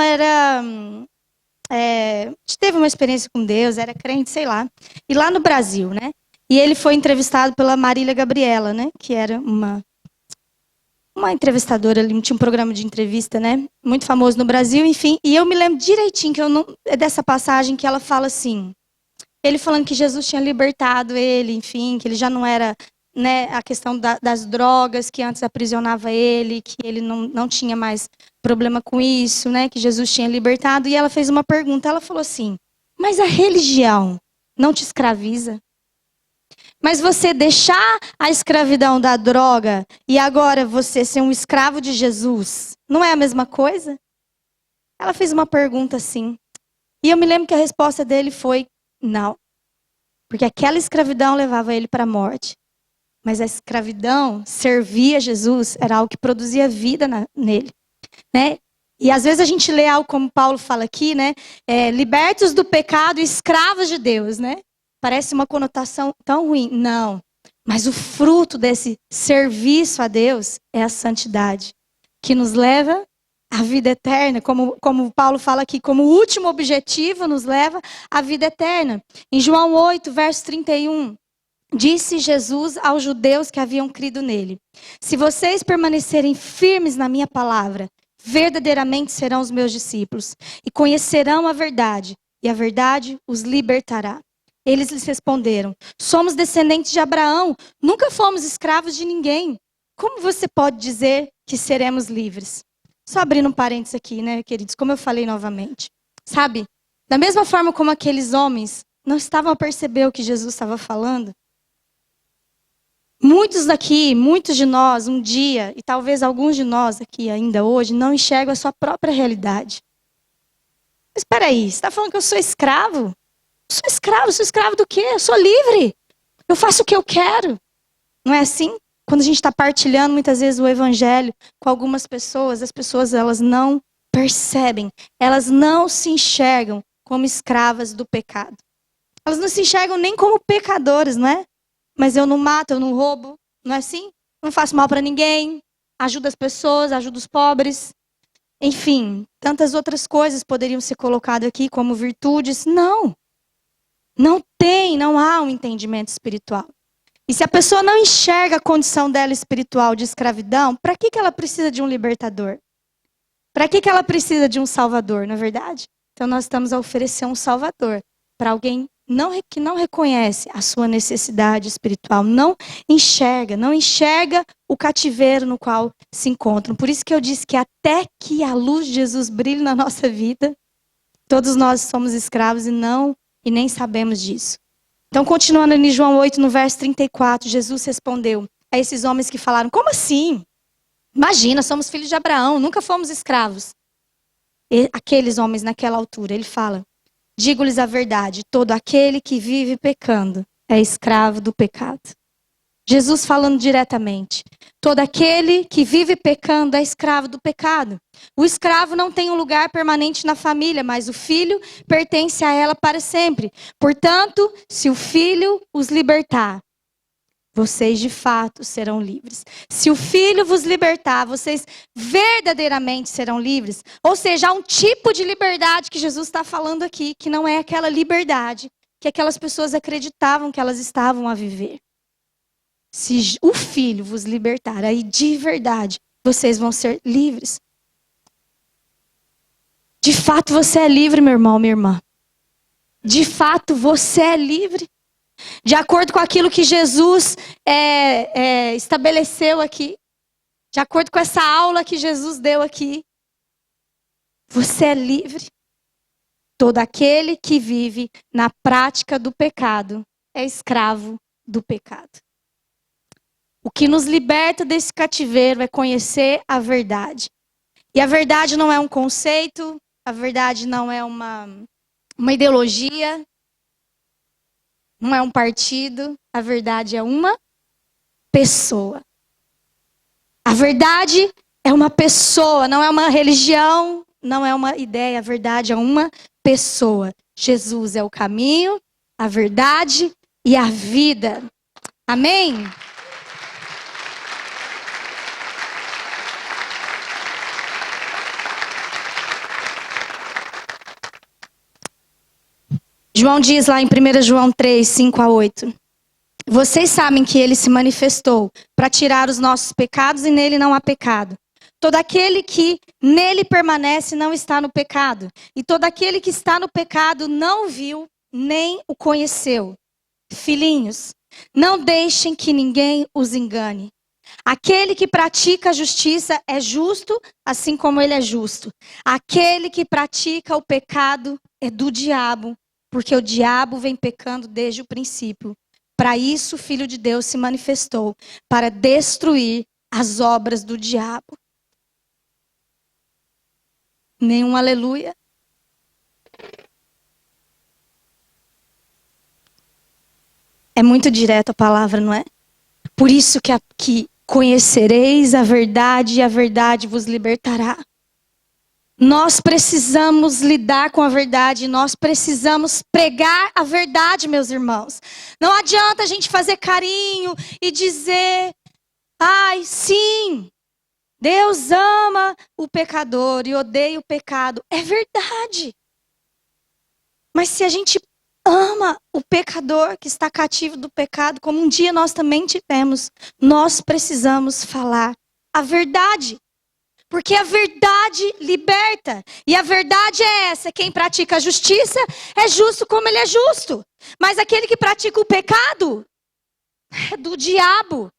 Speaker 1: teve uma experiência com Deus, era crente, sei lá. E lá no Brasil, né? E ele foi entrevistado pela Marília Gabriela, né? Que era uma entrevistadora, ele tinha um programa de entrevista, né? Muito famoso no Brasil, enfim. E eu me lembro direitinho dessa passagem que ela fala assim... Ele falando que Jesus tinha libertado ele, enfim, que ele já não era, né, a questão das drogas que antes aprisionava ele, que ele não tinha mais problema com isso, né, que Jesus tinha libertado. E ela fez uma pergunta, ela falou assim, mas a religião não te escraviza? Mas você deixar a escravidão da droga e agora você ser um escravo de Jesus, não é a mesma coisa? Ela fez uma pergunta assim. E eu me lembro que a resposta dele foi, não. Porque aquela escravidão levava ele para a morte. Mas a escravidão servia a Jesus, era algo que produzia vida nele. Né? E às vezes a gente lê algo como Paulo fala aqui, né? Libertos do pecado e escravos de Deus, né? Parece uma conotação tão ruim. Não. Mas o fruto desse serviço a Deus é a santidade. Que nos leva a vida eterna, como Paulo fala aqui, como último objetivo nos leva à vida eterna. Em João 8, verso 31, disse Jesus aos judeus que haviam crido nele: se vocês permanecerem firmes na minha palavra, verdadeiramente serão os meus discípulos e conhecerão a verdade, e a verdade os libertará. Eles lhes responderam: somos descendentes de Abraão, nunca fomos escravos de ninguém. Como você pode dizer que seremos livres? Só abrindo um parênteses aqui, né, queridos? Como eu falei novamente. Sabe? Da mesma forma como aqueles homens não estavam a perceber o que Jesus estava falando. Muitos daqui, muitos de nós, um dia, e talvez alguns de nós aqui ainda hoje, não enxergam a sua própria realidade. Mas espera aí, você está falando que eu sou escravo? Eu sou escravo do quê? Eu sou livre. Eu faço o que eu quero. Não é assim? Quando a gente está partilhando muitas vezes o evangelho com algumas pessoas, as pessoas elas não percebem, elas não se enxergam como escravas do pecado. Elas não se enxergam nem como pecadores, não é? Mas eu não mato, eu não roubo, não é assim? Não faço mal para ninguém, ajudo as pessoas, ajudo os pobres. Enfim, tantas outras coisas poderiam ser colocadas aqui como virtudes. Não. Não há um entendimento espiritual. E se a pessoa não enxerga a condição dela espiritual de escravidão, para que ela precisa de um libertador? Para que ela precisa de um salvador, não é verdade? Então nós estamos a oferecer um salvador para alguém que não reconhece a sua necessidade espiritual, não enxerga o cativeiro no qual se encontram. Por isso que eu disse que até que a luz de Jesus brilhe na nossa vida, todos nós somos escravos e nem sabemos disso. Então, continuando em João 8, no verso 34, Jesus respondeu a esses homens que falaram, como assim? Imagina, somos filhos de Abraão, nunca fomos escravos. E aqueles homens naquela altura, ele fala, digo-lhes a verdade, todo aquele que vive pecando é escravo do pecado. Jesus falando diretamente, todo aquele que vive pecando é escravo do pecado. O escravo não tem um lugar permanente na família, mas o filho pertence a ela para sempre. Portanto, se o filho os libertar, vocês de fato serão livres. Se o filho vos libertar, vocês verdadeiramente serão livres. Ou seja, há um tipo de liberdade que Jesus está falando aqui, que não é aquela liberdade que aquelas pessoas acreditavam que elas estavam a viver. Se o Filho vos libertar, aí de verdade, vocês vão ser livres. De fato, você é livre, meu irmão, minha irmã. De fato, você é livre. De acordo com aquilo que Jesus estabeleceu aqui. De acordo com essa aula que Jesus deu aqui. Você é livre. Todo aquele que vive na prática do pecado é escravo do pecado. O que nos liberta desse cativeiro é conhecer a verdade. E a verdade não é um conceito, a verdade não é uma ideologia, não é um partido, a verdade é uma pessoa. A verdade é uma pessoa, não é uma religião, não é uma ideia, a verdade é uma pessoa. Jesus é o caminho, a verdade e a vida. Amém? João diz lá em 1 João 3, 5-8. Vocês sabem que ele se manifestou para tirar os nossos pecados e nele não há pecado. Todo aquele que nele permanece não está no pecado. E todo aquele que está no pecado não viu nem o conheceu. Filhinhos, não deixem que ninguém os engane. Aquele que pratica a justiça é justo, assim como ele é justo. Aquele que pratica o pecado é do diabo, porque o diabo vem pecando desde o princípio. Para isso o Filho de Deus se manifestou, para destruir as obras do diabo. Nenhum aleluia. É muito direto a palavra, não é? Por isso que conhecereis a verdade e a verdade vos libertará. Nós precisamos lidar com a verdade, nós precisamos pregar a verdade, meus irmãos. Não adianta a gente fazer carinho e dizer, ai, sim, Deus ama o pecador e odeia o pecado. É verdade. Mas se a gente ama o pecador que está cativo do pecado, como um dia nós também tivemos, nós precisamos falar a verdade. Porque a verdade liberta. E a verdade é essa: quem pratica a justiça é justo como ele é justo. Mas aquele que pratica o pecado é do diabo.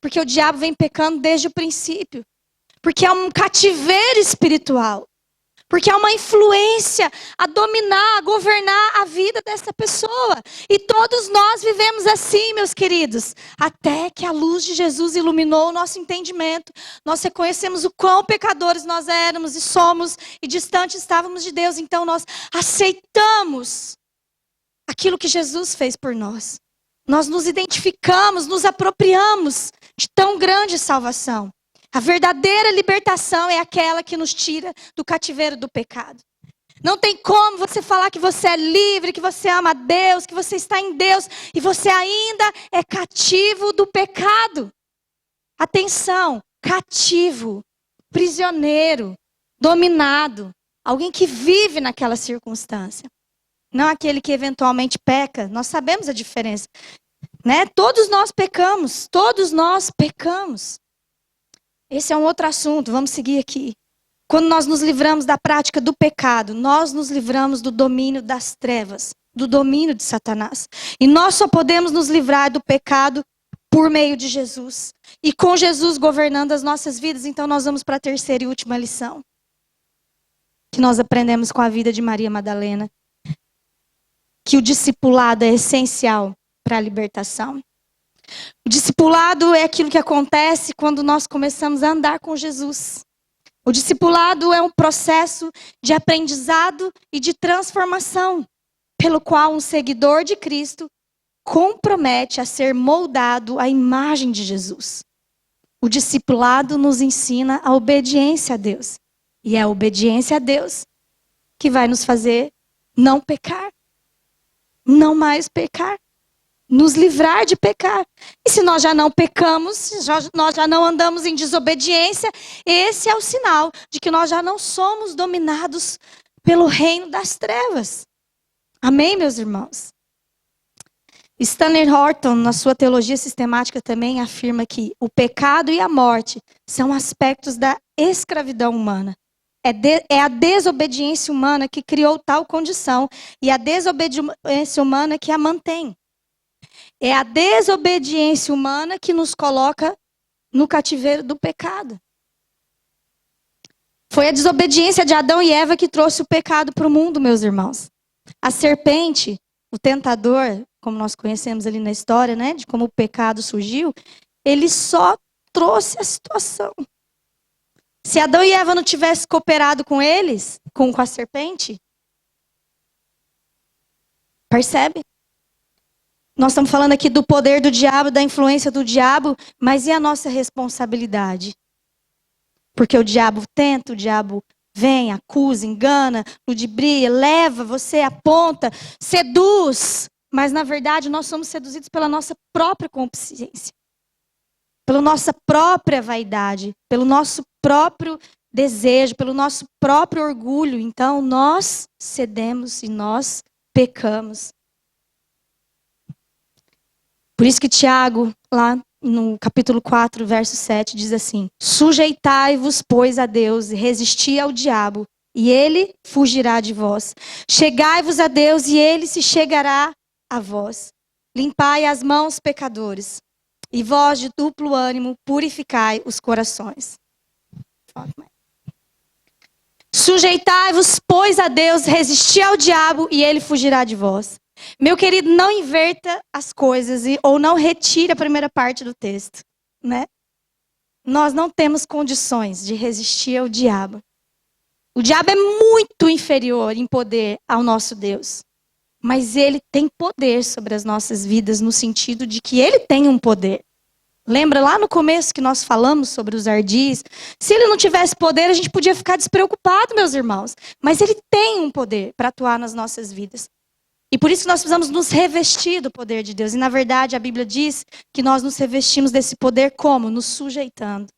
Speaker 1: Porque o diabo vem pecando desde o princípio. Porque é um cativeiro espiritual. Porque há uma influência a dominar, a governar a vida dessa pessoa. E todos nós vivemos assim, meus queridos. Até que a luz de Jesus iluminou o nosso entendimento. Nós reconhecemos o quão pecadores nós éramos e somos. E distantes estávamos de Deus. Então nós aceitamos aquilo que Jesus fez por nós. Nós nos identificamos, nos apropriamos de tão grande salvação. A verdadeira libertação é aquela que nos tira do cativeiro do pecado. Não tem como você falar que você é livre, que você ama a Deus, que você está em Deus e você ainda é cativo do pecado. Atenção, cativo, prisioneiro, dominado, alguém que vive naquela circunstância. Não aquele que eventualmente peca, nós sabemos a diferença, né? Todos nós pecamos, todos nós pecamos. Esse é um outro assunto, vamos seguir aqui. Quando nós nos livramos da prática do pecado, nós nos livramos do domínio das trevas, do domínio de Satanás. E nós só podemos nos livrar do pecado por meio de Jesus. E com Jesus governando as nossas vidas, então nós vamos para a terceira e última lição. Que nós aprendemos com a vida de Maria Madalena. Que o discipulado é essencial para a libertação. O discipulado é aquilo que acontece quando nós começamos a andar com Jesus. O discipulado é um processo de aprendizado e de transformação, pelo qual um seguidor de Cristo compromete a ser moldado à imagem de Jesus. O discipulado nos ensina a obediência a Deus. E é a obediência a Deus que vai nos fazer não pecar, não mais pecar. Nos livrar de pecar. E se nós já não pecamos, se nós já não andamos em desobediência, esse é o sinal de que nós já não somos dominados pelo reino das trevas. Amém, meus irmãos? Stanley Horton, na sua teologia sistemática, também afirma que o pecado e a morte são aspectos da escravidão humana. É a desobediência humana que criou tal condição e a desobediência humana que a mantém. É a desobediência humana que nos coloca no cativeiro do pecado. Foi a desobediência de Adão e Eva que trouxe o pecado para o mundo, meus irmãos. A serpente, o tentador, como nós conhecemos ali na história, né, de como o pecado surgiu, ele só trouxe a situação. Se Adão e Eva não tivessem cooperado com eles, com a serpente, percebe? Nós estamos falando aqui do poder do diabo, da influência do diabo, mas e a nossa responsabilidade? Porque o diabo tenta, o diabo vem, acusa, engana, ludibria, leva, você aponta, seduz. Mas, na verdade, nós somos seduzidos pela nossa própria consciência. Pela nossa própria vaidade. Pelo nosso próprio desejo, pelo nosso próprio orgulho. Então, nós cedemos e nós pecamos. Por isso que Tiago, lá no capítulo 4, verso 7, diz assim: sujeitai-vos, pois, a Deus, e resisti ao diabo, e ele fugirá de vós. Chegai-vos a Deus, e ele se chegará a vós. Limpai as mãos, pecadores, e vós de duplo ânimo purificai os corações. Sujeitai-vos, pois, a Deus, resisti ao diabo, e ele fugirá de vós. Meu querido, não inverta as coisas ou não retire a primeira parte do texto, né? Nós não temos condições de resistir ao diabo. O diabo é muito inferior em poder ao nosso Deus. Mas ele tem poder sobre as nossas vidas no sentido de que ele tem um poder. Lembra lá no começo que nós falamos sobre os ardis? Se ele não tivesse poder, a gente podia ficar despreocupado, meus irmãos. Mas ele tem um poder para atuar nas nossas vidas. E por isso que nós precisamos nos revestir do poder de Deus. E na verdade a Bíblia diz que nós nos revestimos desse poder como? Nos sujeitando.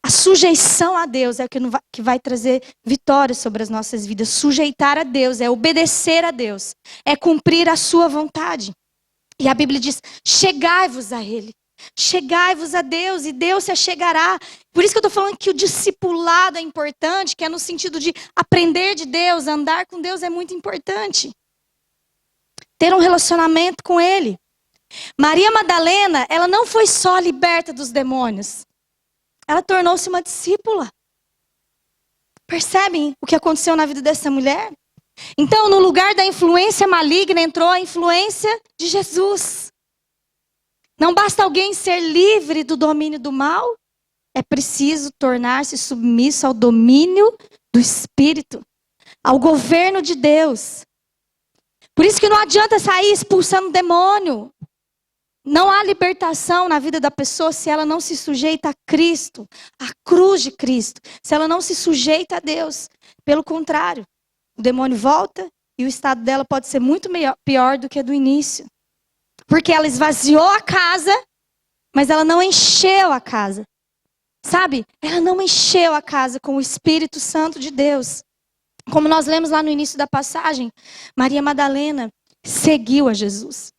Speaker 1: A sujeição a Deus é o que vai trazer vitória sobre as nossas vidas. Sujeitar a Deus é obedecer a Deus. É cumprir a sua vontade. E a Bíblia diz, chegai-vos a Ele. Chegai-vos a Deus e Deus se achegará. Por isso que eu estou falando que o discipulado é importante, que é no sentido de aprender de Deus, andar com Deus é muito importante. Ter um relacionamento com Ele. Maria Madalena, ela não foi só liberta dos demônios. Ela tornou-se uma discípula. Percebem o que aconteceu na vida dessa mulher? Então, no lugar da influência maligna, entrou a influência de Jesus. Não basta alguém ser livre do domínio do mal, é preciso tornar-se submisso ao domínio do Espírito, ao governo de Deus. Por isso que não adianta sair expulsando demônio. Não há libertação na vida da pessoa se ela não se sujeita a Cristo, à cruz de Cristo, se ela não se sujeita a Deus. Pelo contrário, o demônio volta e o estado dela pode ser muito pior do que do início. Porque ela esvaziou a casa, mas ela não encheu a casa. Sabe? Ela não encheu a casa com o Espírito Santo de Deus. Como nós lemos lá no início da passagem, Maria Madalena seguiu a Jesus.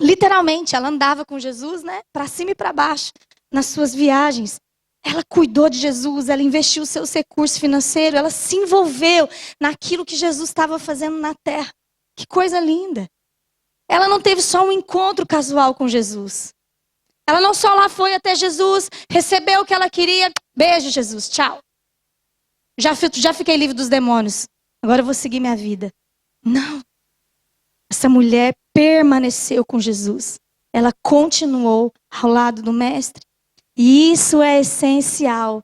Speaker 1: Literalmente, ela andava com Jesus, né? Para cima e para baixo, nas suas viagens. Ela cuidou de Jesus, ela investiu seus recursos financeiros, ela se envolveu naquilo que Jesus estava fazendo na terra. Que coisa linda! Ela não teve só um encontro casual com Jesus. Ela não só lá foi até Jesus, recebeu o que ela queria. Beijo, Jesus, tchau. Já fiquei livre dos demônios. Agora eu vou seguir minha vida. Não. Essa mulher permaneceu com Jesus. Ela continuou ao lado do Mestre. E isso é essencial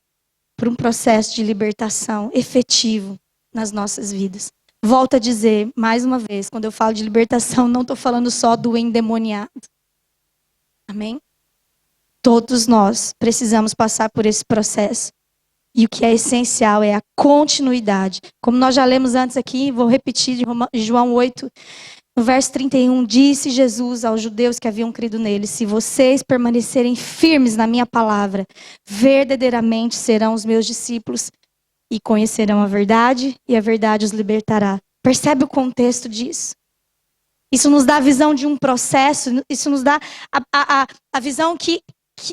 Speaker 1: para um processo de libertação efetivo nas nossas vidas. Volto a dizer, mais uma vez, quando eu falo de libertação, não estou falando só do endemoniado. Amém? Todos nós precisamos passar por esse processo. E o que é essencial é a continuidade. Como nós já lemos antes aqui, vou repetir de João 8, no verso 31, disse Jesus aos judeus que haviam crido nele, se vocês permanecerem firmes na minha palavra, verdadeiramente serão os meus discípulos e conhecerão a verdade e a verdade os libertará. Percebe o contexto disso? Isso nos dá a visão de um processo, isso nos dá a visão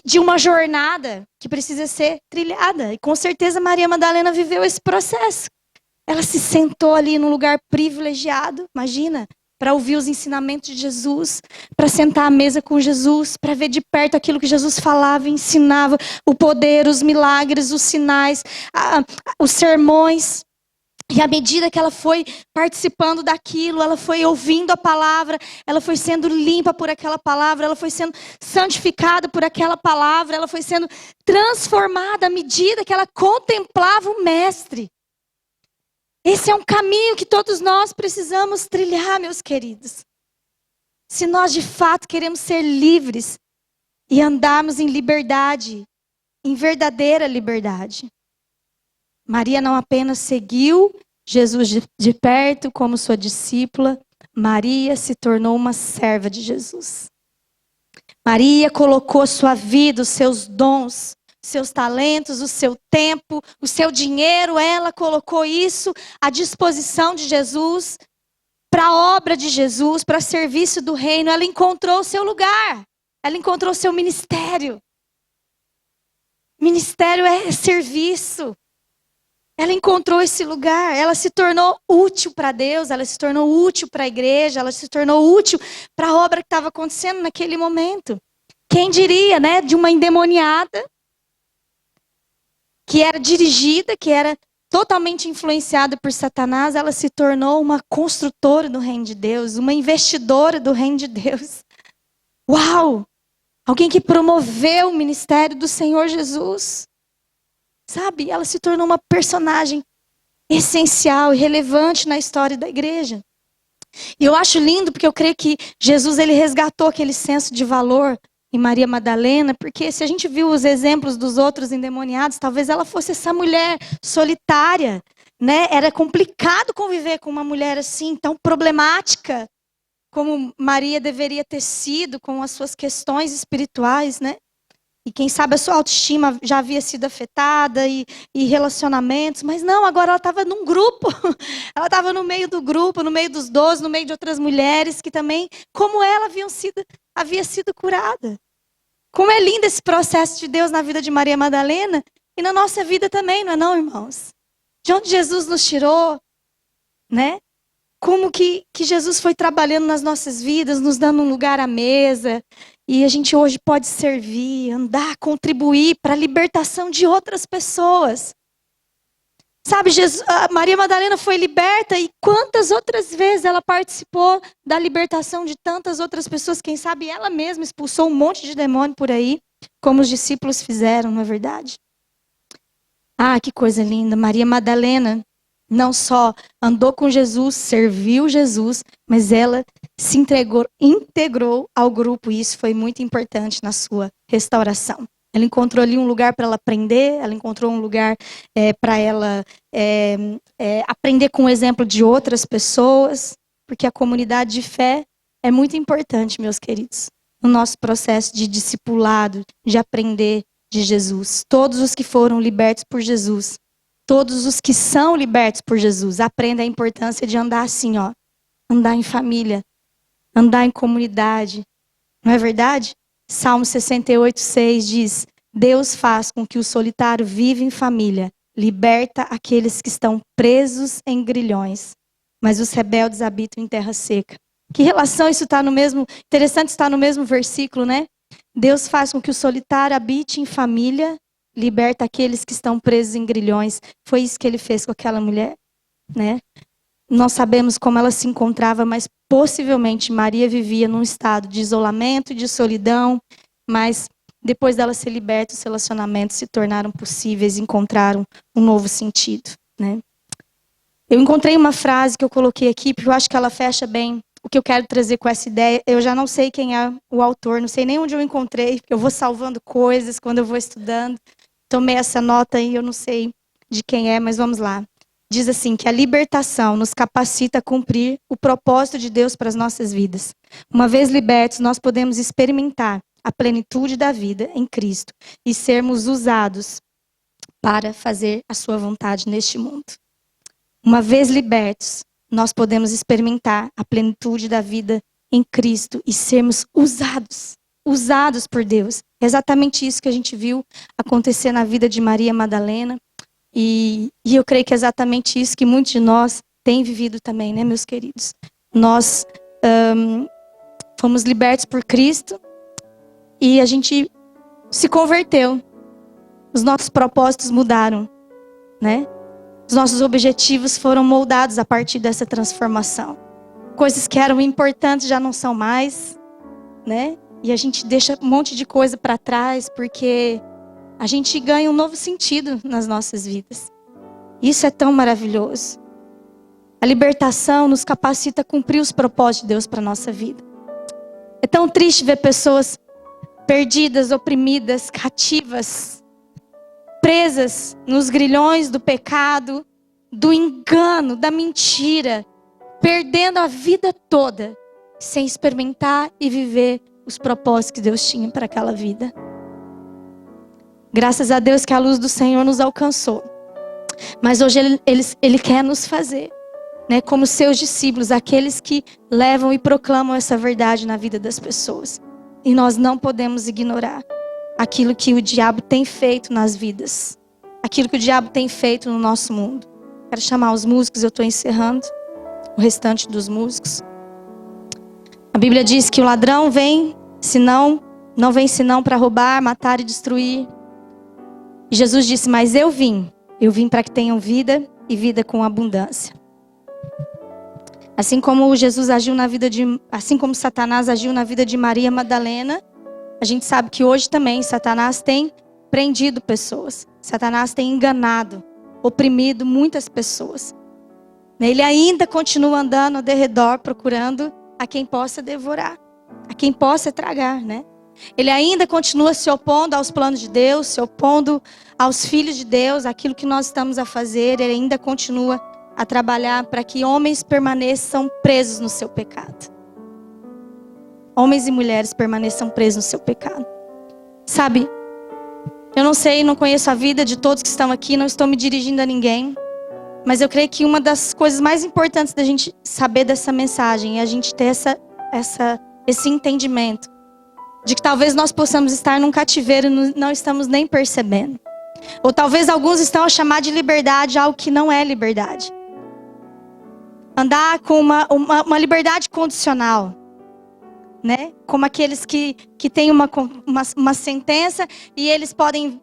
Speaker 1: de uma jornada que precisa ser trilhada. E com certeza Maria Madalena viveu esse processo. Ela se sentou ali num lugar privilegiado, imagina, para ouvir os ensinamentos de Jesus, para sentar à mesa com Jesus, para ver de perto aquilo que Jesus falava e ensinava, o poder, os milagres, os sinais, os sermões. E à medida que ela foi participando daquilo, ela foi ouvindo a palavra, ela foi sendo limpa por aquela palavra, ela foi sendo santificada por aquela palavra, ela foi sendo transformada à medida que ela contemplava o Mestre. Esse é um caminho que todos nós precisamos trilhar, meus queridos. Se nós de fato queremos ser livres e andarmos em liberdade, em verdadeira liberdade. Maria não apenas seguiu Jesus de perto como sua discípula, Maria se tornou uma serva de Jesus. Maria colocou sua vida, os seus dons, seus talentos, o seu tempo, o seu dinheiro, ela colocou isso à disposição de Jesus, para a obra de Jesus, para serviço do reino. Ela encontrou o seu lugar, ela encontrou o seu ministério. Ministério é serviço. Ela encontrou esse lugar, ela se tornou útil para Deus, ela se tornou útil para a igreja, ela se tornou útil para a obra que estava acontecendo naquele momento. Quem diria, né, de uma endemoniada, que era dirigida, que era totalmente influenciada por Satanás, ela se tornou uma construtora do reino de Deus, uma investidora do reino de Deus. Uau! Alguém que promoveu o ministério do Senhor Jesus. Sabe, ela se tornou uma personagem essencial e relevante na história da igreja. E eu acho lindo porque eu creio que Jesus ele resgatou aquele senso de valor em Maria Madalena, porque se a gente viu os exemplos dos outros endemoniados, talvez ela fosse essa mulher solitária, né? Era complicado conviver com uma mulher assim, tão problemática, como Maria deveria ter sido, com as suas questões espirituais, né? E quem sabe a sua autoestima já havia sido afetada e relacionamentos. Mas não, agora ela estava num grupo. Ela estava no meio do grupo, no meio dos 12, no meio de outras mulheres que também, como ela, havia sido curada. Como é lindo esse processo de Deus na vida de Maria Madalena e na nossa vida também, não é não, irmãos? De onde Jesus nos tirou, né? Como que Jesus foi trabalhando nas nossas vidas, nos dando um lugar à mesa. E a gente hoje pode servir, andar, contribuir para a libertação de outras pessoas. Sabe, Maria Madalena foi liberta e quantas outras vezes ela participou da libertação de tantas outras pessoas. Quem sabe ela mesma expulsou um monte de demônio por aí, como os discípulos fizeram, não é verdade? Ah, que coisa linda. Maria Madalena não só andou com Jesus, serviu Jesus, mas ela se integrou ao grupo, e isso foi muito importante na sua restauração. Ela encontrou ali um lugar para ela aprender, ela encontrou um lugar para ela aprender com o exemplo de outras pessoas, porque a comunidade de fé é muito importante, meus queridos, no nosso processo de discipulado, de aprender de Jesus. Todos os que foram libertos por Jesus, todos os que são libertos por Jesus, aprendem a importância de andar assim, ó, andar em família, andar em comunidade. Não é verdade? Salmo 68:6 diz: Deus faz com que o solitário viva em família, liberta aqueles que estão presos em grilhões, mas os rebeldes habitam em terra seca. Que relação isso está no mesmo, interessante estar no mesmo versículo, né? Deus faz com que o solitário habite em família, liberta aqueles que estão presos em grilhões. Foi isso que ele fez com aquela mulher, né? Nós sabemos como ela se encontrava, mas possivelmente Maria vivia num estado de isolamento e de solidão, mas depois dela ser liberta, os relacionamentos se tornaram possíveis, encontraram um novo sentido, né? Eu encontrei uma frase que eu coloquei aqui, porque eu acho que ela fecha bem o que eu quero trazer com essa ideia. Eu já não sei quem é o autor, não sei nem onde eu encontrei, porque eu vou salvando coisas quando eu vou estudando. Tomei essa nota aí, eu não sei de quem é, mas vamos lá. Diz assim, que a libertação nos capacita a cumprir o propósito de Deus para as nossas vidas. Uma vez libertos, nós podemos experimentar a plenitude da vida em Cristo e sermos usados para fazer a sua vontade neste mundo. Uma vez libertos, nós podemos experimentar a plenitude da vida em Cristo e sermos usados por Deus. É exatamente isso que a gente viu acontecer na vida de Maria Madalena. E eu creio que é exatamente isso que muitos de nós têm vivido também, né, meus queridos? Nós fomos libertos por Cristo e a gente se converteu. Os nossos propósitos mudaram, né? Os nossos objetivos foram moldados a partir dessa transformação. Coisas que eram importantes já não são mais, né? E a gente deixa um monte de coisa para trás porque a gente ganha um novo sentido nas nossas vidas. Isso é tão maravilhoso. A libertação nos capacita a cumprir os propósitos de Deus para a nossa vida. É tão triste ver pessoas perdidas, oprimidas, cativas, presas nos grilhões do pecado, do engano, da mentira, perdendo a vida toda, sem experimentar e viver os propósitos que Deus tinha para aquela vida. Graças a Deus que a luz do Senhor nos alcançou. Mas hoje Ele quer nos fazer, né, como seus discípulos, aqueles que levam e proclamam essa verdade na vida das pessoas. E nós não podemos ignorar aquilo que o diabo tem feito nas vidas. Aquilo que o diabo tem feito no nosso mundo. Quero chamar os músicos, eu estou encerrando. O restante dos músicos. A Bíblia diz que o ladrão não vem senão para roubar, matar e destruir. E Jesus disse, mas eu vim para que tenham vida e vida com abundância. Assim como assim como Satanás agiu na vida de Maria Madalena, a gente sabe que hoje também Satanás tem prendido pessoas. Satanás tem enganado, oprimido muitas pessoas. Ele ainda continua andando ao derredor, procurando a quem possa devorar, a quem possa tragar, né? Ele ainda continua se opondo aos planos de Deus, se opondo aos filhos de Deus, aquilo que nós estamos a fazer. Ele ainda continua a trabalhar para que homens permaneçam presos no seu pecado. Homens e mulheres permaneçam presos no seu pecado. Sabe, eu não sei, não conheço a vida de todos que estão aqui, não estou me dirigindo a ninguém. Mas eu creio que uma das coisas mais importantes da gente saber dessa mensagem é a gente ter esse entendimento. De que talvez nós possamos estar num cativeiro e não estamos nem percebendo. Ou talvez alguns estão a chamar de liberdade algo que não é liberdade. Andar com uma liberdade condicional. Né? Como aqueles que têm uma sentença e eles podem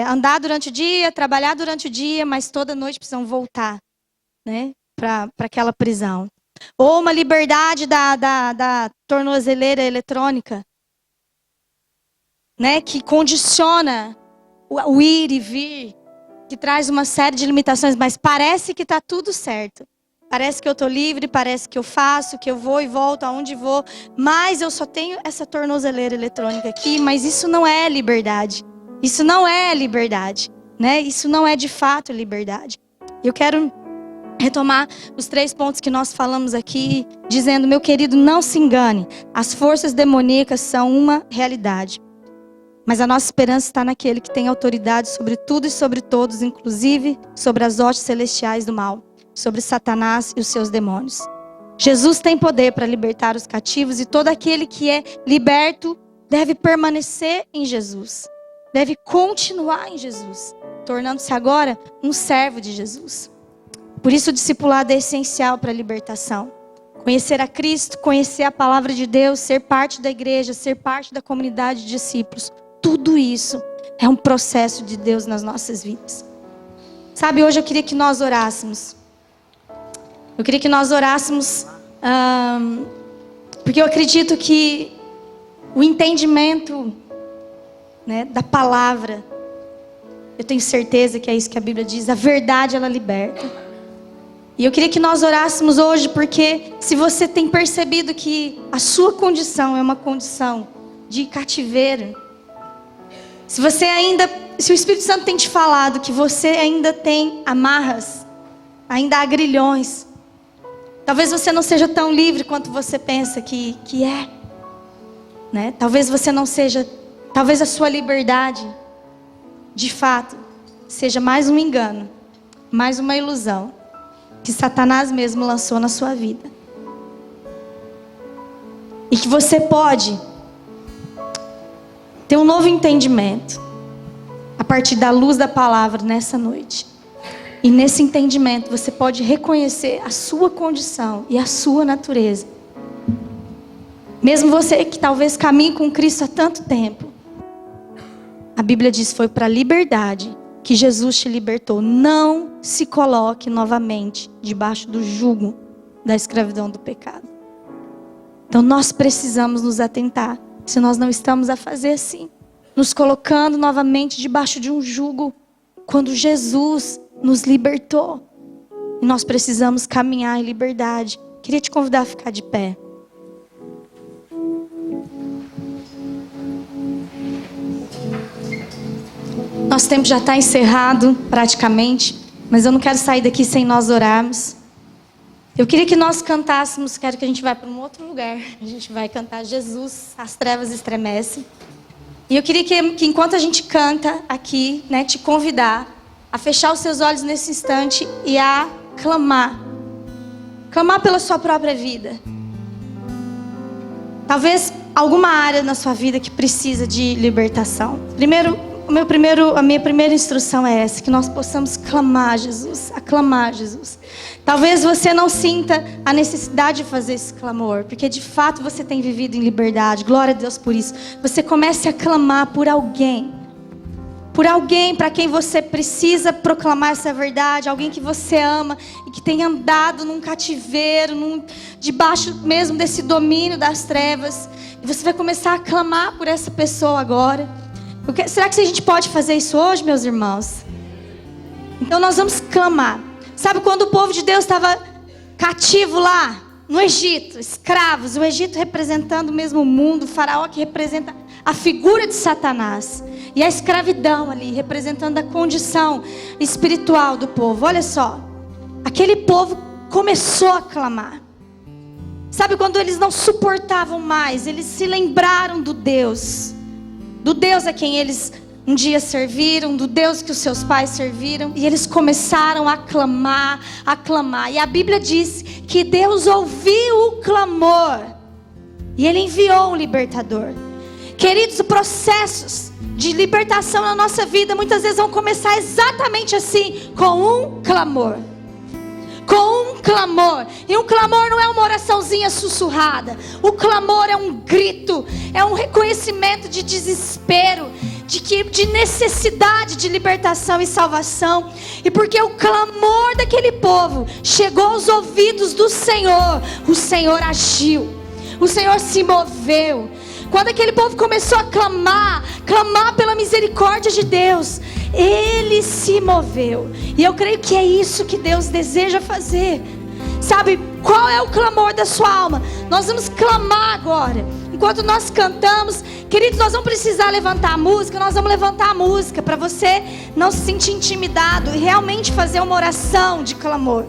Speaker 1: andar durante o dia, trabalhar durante o dia, mas toda noite precisam voltar, né? Para aquela prisão. Ou uma liberdade da tornozeleira eletrônica, né? Que condiciona o ir e vir, que traz uma série de limitações, mas parece que está tudo certo. Parece que eu estou livre, parece que eu faço, que eu vou e volto aonde vou, mas eu só tenho essa tornozeleira eletrônica aqui, mas isso não é liberdade. Isso não é liberdade, né? Isso não é de fato liberdade. Eu quero retomar os 3 pontos que nós falamos aqui, dizendo, meu querido, não se engane. As forças demoníacas são uma realidade. Mas a nossa esperança está naquele que tem autoridade sobre tudo e sobre todos, inclusive sobre as hostes celestiais do mal, sobre Satanás e os seus demônios. Jesus tem poder para libertar os cativos e todo aquele que é liberto deve permanecer em Jesus. Deve continuar em Jesus, tornando-se agora um servo de Jesus. Por isso o discipulado é essencial para a libertação. Conhecer a Cristo, conhecer a palavra de Deus, ser parte da igreja, ser parte da comunidade de discípulos. Tudo isso é um processo de Deus nas nossas vidas. Sabe, hoje eu queria que nós orássemos. Eu queria que nós orássemos, porque eu acredito que o entendimento, né, da palavra, eu tenho certeza que é isso que a Bíblia diz, a verdade ela liberta. E eu queria que nós orássemos hoje, porque se você tem percebido que a sua condição é uma condição de cativeiro, se o Espírito Santo tem te falado que você ainda tem amarras, ainda há grilhões, talvez você não seja tão livre quanto você pensa que é, né? Talvez você não seja, talvez a sua liberdade, de fato, seja mais um engano, mais uma ilusão, que Satanás mesmo lançou na sua vida. E que você pode ter um novo entendimento, a partir da luz da palavra nessa noite. E nesse entendimento você pode reconhecer a sua condição e a sua natureza Mesmo você que talvez caminhe com Cristo há tanto tempo, a Bíblia diz que foi para a liberdade que Jesus te libertou. Não se coloque novamente debaixo do jugo da escravidão do pecado. Então nós precisamos nos atentar, se nós não estamos a fazer assim, nos colocando novamente debaixo de um jugo, quando Jesus nos libertou. E nós precisamos caminhar em liberdade. Queria te convidar a ficar de pé. Nosso tempo já está encerrado praticamente, mas eu não quero sair daqui sem nós orarmos. Eu queria que nós cantássemos, quero que a gente vá para um outro lugar. A gente vai cantar Jesus, as trevas estremecem. E eu queria que enquanto a gente canta aqui, né, te convidar a fechar os seus olhos nesse instante e a clamar. Clamar pela sua própria vida. Talvez alguma área na sua vida que precisa de libertação. A minha primeira instrução é essa, que nós possamos clamar a Jesus, aclamar a Jesus. Talvez você não sinta a necessidade de fazer esse clamor, porque de fato você tem vivido em liberdade, glória a Deus por isso. Você comece a clamar por alguém para quem você precisa proclamar essa verdade, alguém que você ama e que tem andado num cativeiro, debaixo mesmo desse domínio das trevas. E você vai começar a clamar por essa pessoa agora. Será que a gente pode fazer isso hoje, meus irmãos? Então nós vamos clamar. Sabe quando o povo de Deus estava cativo lá no Egito, escravos, o Egito representando o mesmo mundo, o faraó que representa a figura de Satanás, e a escravidão ali representando a condição espiritual do povo. Olha só, aquele povo começou a clamar. Sabe quando eles não suportavam mais, eles se lembraram do Deus a quem eles um dia serviram, do Deus que os seus pais serviram, e eles começaram a clamar, e a Bíblia diz que Deus ouviu o clamor, e Ele enviou um libertador. Queridos, processos de libertação na nossa vida, muitas vezes vão começar exatamente assim, com um clamor. E um clamor não é uma oraçãozinha sussurrada. O clamor é um grito, é um reconhecimento de desespero, de necessidade de libertação e salvação. E porque o clamor daquele povo chegou aos ouvidos do Senhor, o Senhor agiu, o Senhor se moveu. Quando aquele povo começou a clamar pela misericórdia de Deus, Ele se moveu. E eu creio que é isso que Deus deseja fazer. Sabe, qual é o clamor da sua alma? Nós vamos clamar agora. Enquanto nós cantamos, queridos, nós vamos precisar levantar a música. Nós vamos levantar a música para você não se sentir intimidado e realmente fazer uma oração de clamor.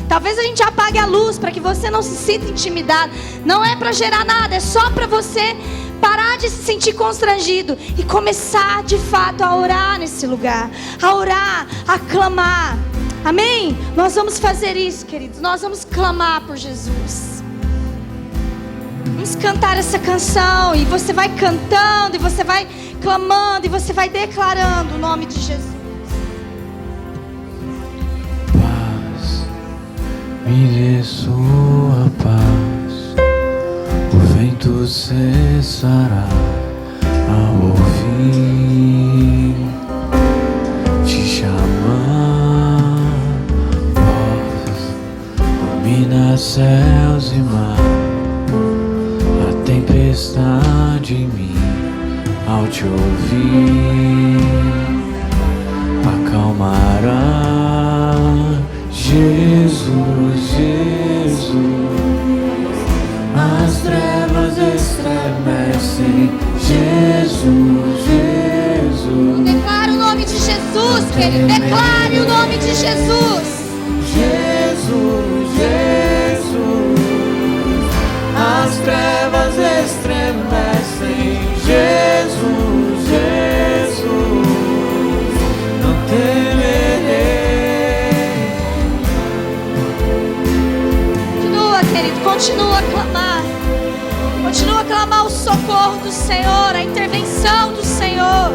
Speaker 1: Talvez a gente apague a luz para que você não se sinta intimidado. Não é para gerar nada, é só para você parar de se sentir constrangido e começar de fato a orar nesse lugar, a orar, a clamar. Amém? Nós vamos fazer isso, queridos. Nós vamos clamar por Jesus. Vamos cantar essa canção, e você vai cantando, e você vai clamando, e você vai declarando o nome de Jesus.
Speaker 2: Paz, me dê sua paz. O vento cessará ao ouvir te chamar. Voz, ilumina céus e mar. A tempestade em mim, ao te ouvir, acalmará. Jesus, Jesus, as trevas estremecem. Jesus, Jesus.
Speaker 1: Declare o nome de Jesus, querido. Declare o nome de Jesus.
Speaker 2: Jesus, Jesus, as trevas estremecem. Jesus, Jesus, não temerei.
Speaker 1: Continua, querido, continua a clamar. Continua a clamar o socorro do Senhor, a intervenção do Senhor.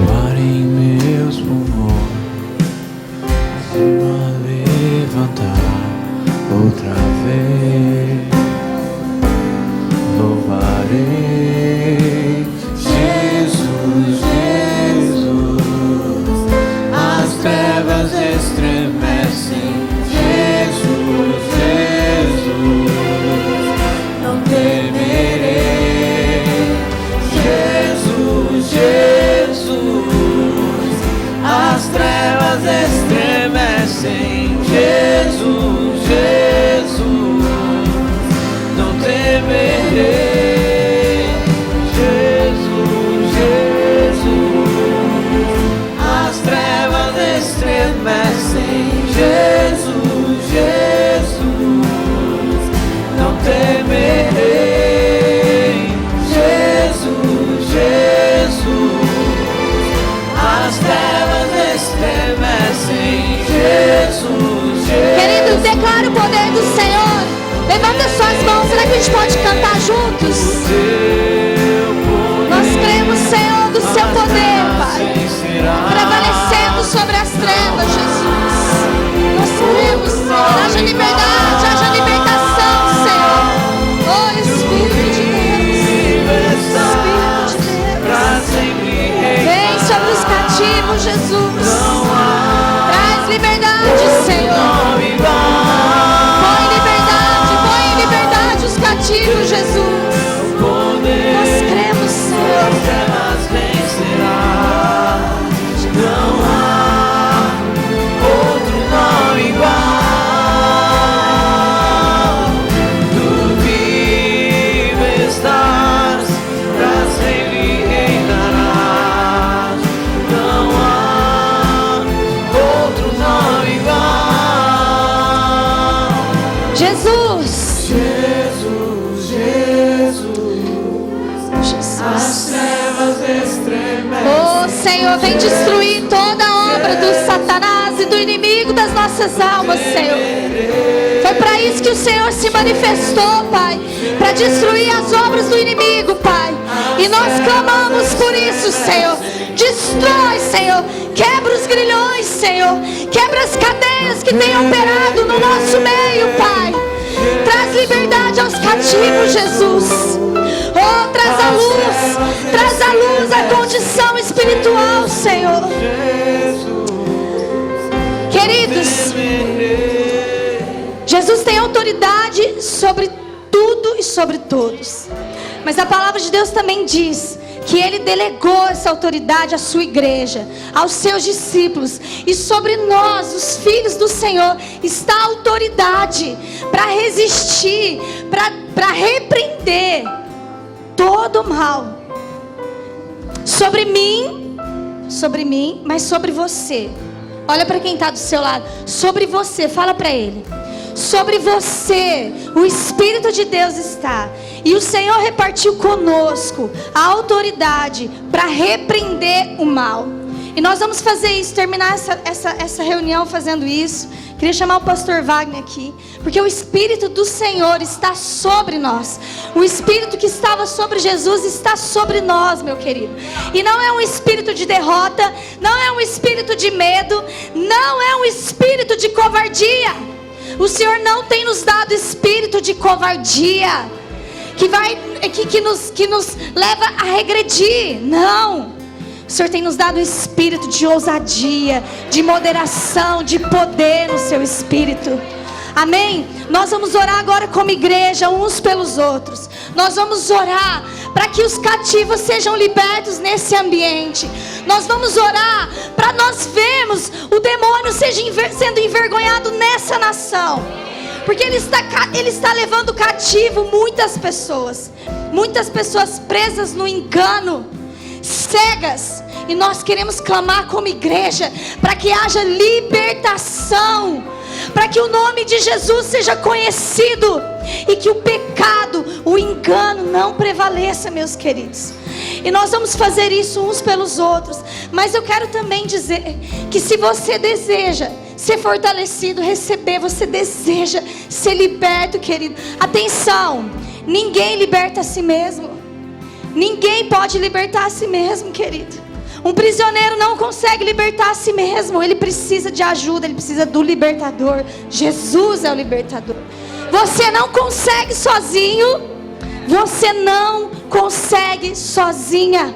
Speaker 2: O ar em meus pulmões, estremecem. Jesus, Jesus, não temerei. Jesus, Jesus, as trevas estremecem. Jesus, Jesus, não temerei. Jesus, Jesus, as trevas estremecem. Jesus, Jesus.
Speaker 1: Querido, declara o poder do Senhor. Levanta suas mãos. Será que a gente pode cantar juntos? Nós cremos, Senhor, do seu poder, Pai, prevalecendo sobre as trevas, Jesus. Nós cremos, Senhor. Haja liberdade, haja libertação, Senhor. Oh, Espírito de Deus, Espírito de Deus, vem sobre os cativos, Jesus. Traz liberdade, Senhor. Põe em liberdade os cativos, Jesus. Nós cremos, Senhor.
Speaker 2: Não há outro nome igual. Tu vive estás, pra sempre reinarás. Não há outro nome igual.
Speaker 1: Jesus.
Speaker 2: Jesus, Jesus, as trevas estremecem.
Speaker 1: Oh, Senhor, vem destruir toda a obra do Satanás e do inimigo das nossas almas, Senhor. Foi para isso que o Senhor se manifestou, Pai, para destruir as obras do inimigo, Pai. E nós clamamos por isso, Senhor. Destrói, Senhor. Quebra os grilhões, Senhor. Quebra as cadeias que têm operado no nosso meio, Pai. Traz liberdade aos cativos, Jesus. Oh, traz a luz, a condição espiritual, Senhor. Queridos, Jesus tem autoridade sobre tudo e sobre todos. Mas a palavra de Deus também diz que Ele delegou essa autoridade à sua igreja, aos seus discípulos. E sobre nós, os filhos do Senhor, está a autoridade para resistir, para repreender todo o mal. Sobre mim, mas sobre você. Olha para quem está do seu lado. Sobre você, fala para ele. Sobre você, o Espírito de Deus está. E o Senhor repartiu conosco a autoridade para repreender o mal. E nós vamos fazer isso, terminar essa reunião fazendo isso. Queria chamar o pastor Wagner aqui, porque o Espírito do Senhor está sobre nós. O Espírito que estava sobre Jesus está sobre nós, meu querido. E não é um espírito de derrota, não é um espírito de medo, não é um espírito de covardia. O Senhor não tem nos dado espírito de covardia, que nos leva a regredir. Não. O Senhor tem nos dado um espírito de ousadia, de moderação, de poder no seu espírito. Amém? Nós vamos orar agora como igreja, uns pelos outros. Nós vamos orar para que os cativos sejam libertos nesse ambiente. Nós vamos orar para nós vermos o demônio sendo envergonhado nessa nação. Porque ele está levando cativo muitas pessoas presas no engano, cegas. E nós queremos clamar como igreja para que haja libertação, para que o nome de Jesus seja conhecido e que o pecado, o engano não prevaleça, meus queridos. E nós vamos fazer isso uns pelos outros. Mas eu quero também dizer que se você deseja ser fortalecido, receber, você deseja ser liberto, querido, atenção, ninguém liberta a si mesmo. Ninguém pode libertar a si mesmo, querido. Um prisioneiro não consegue libertar a si mesmo. Ele precisa de ajuda, ele precisa do libertador. Jesus é o libertador. Você não consegue sozinho. Você não consegue sozinha.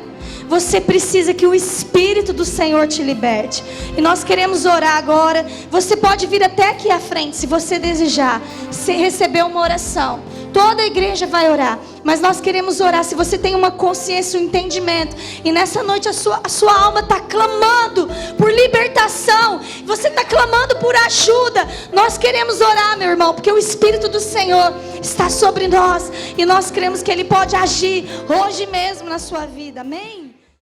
Speaker 1: Você precisa que o Espírito do Senhor te liberte. E nós queremos orar agora. Você pode vir até aqui à frente, se você desejar, se receber uma oração. Toda a igreja vai orar, mas nós queremos orar. Se você tem uma consciência, um entendimento, e nessa noite a sua alma está clamando por libertação, Você está clamando por ajuda. Nós queremos orar, meu irmão, porque o Espírito do Senhor está sobre nós. E nós cremos que Ele pode agir hoje mesmo na sua vida. Amém?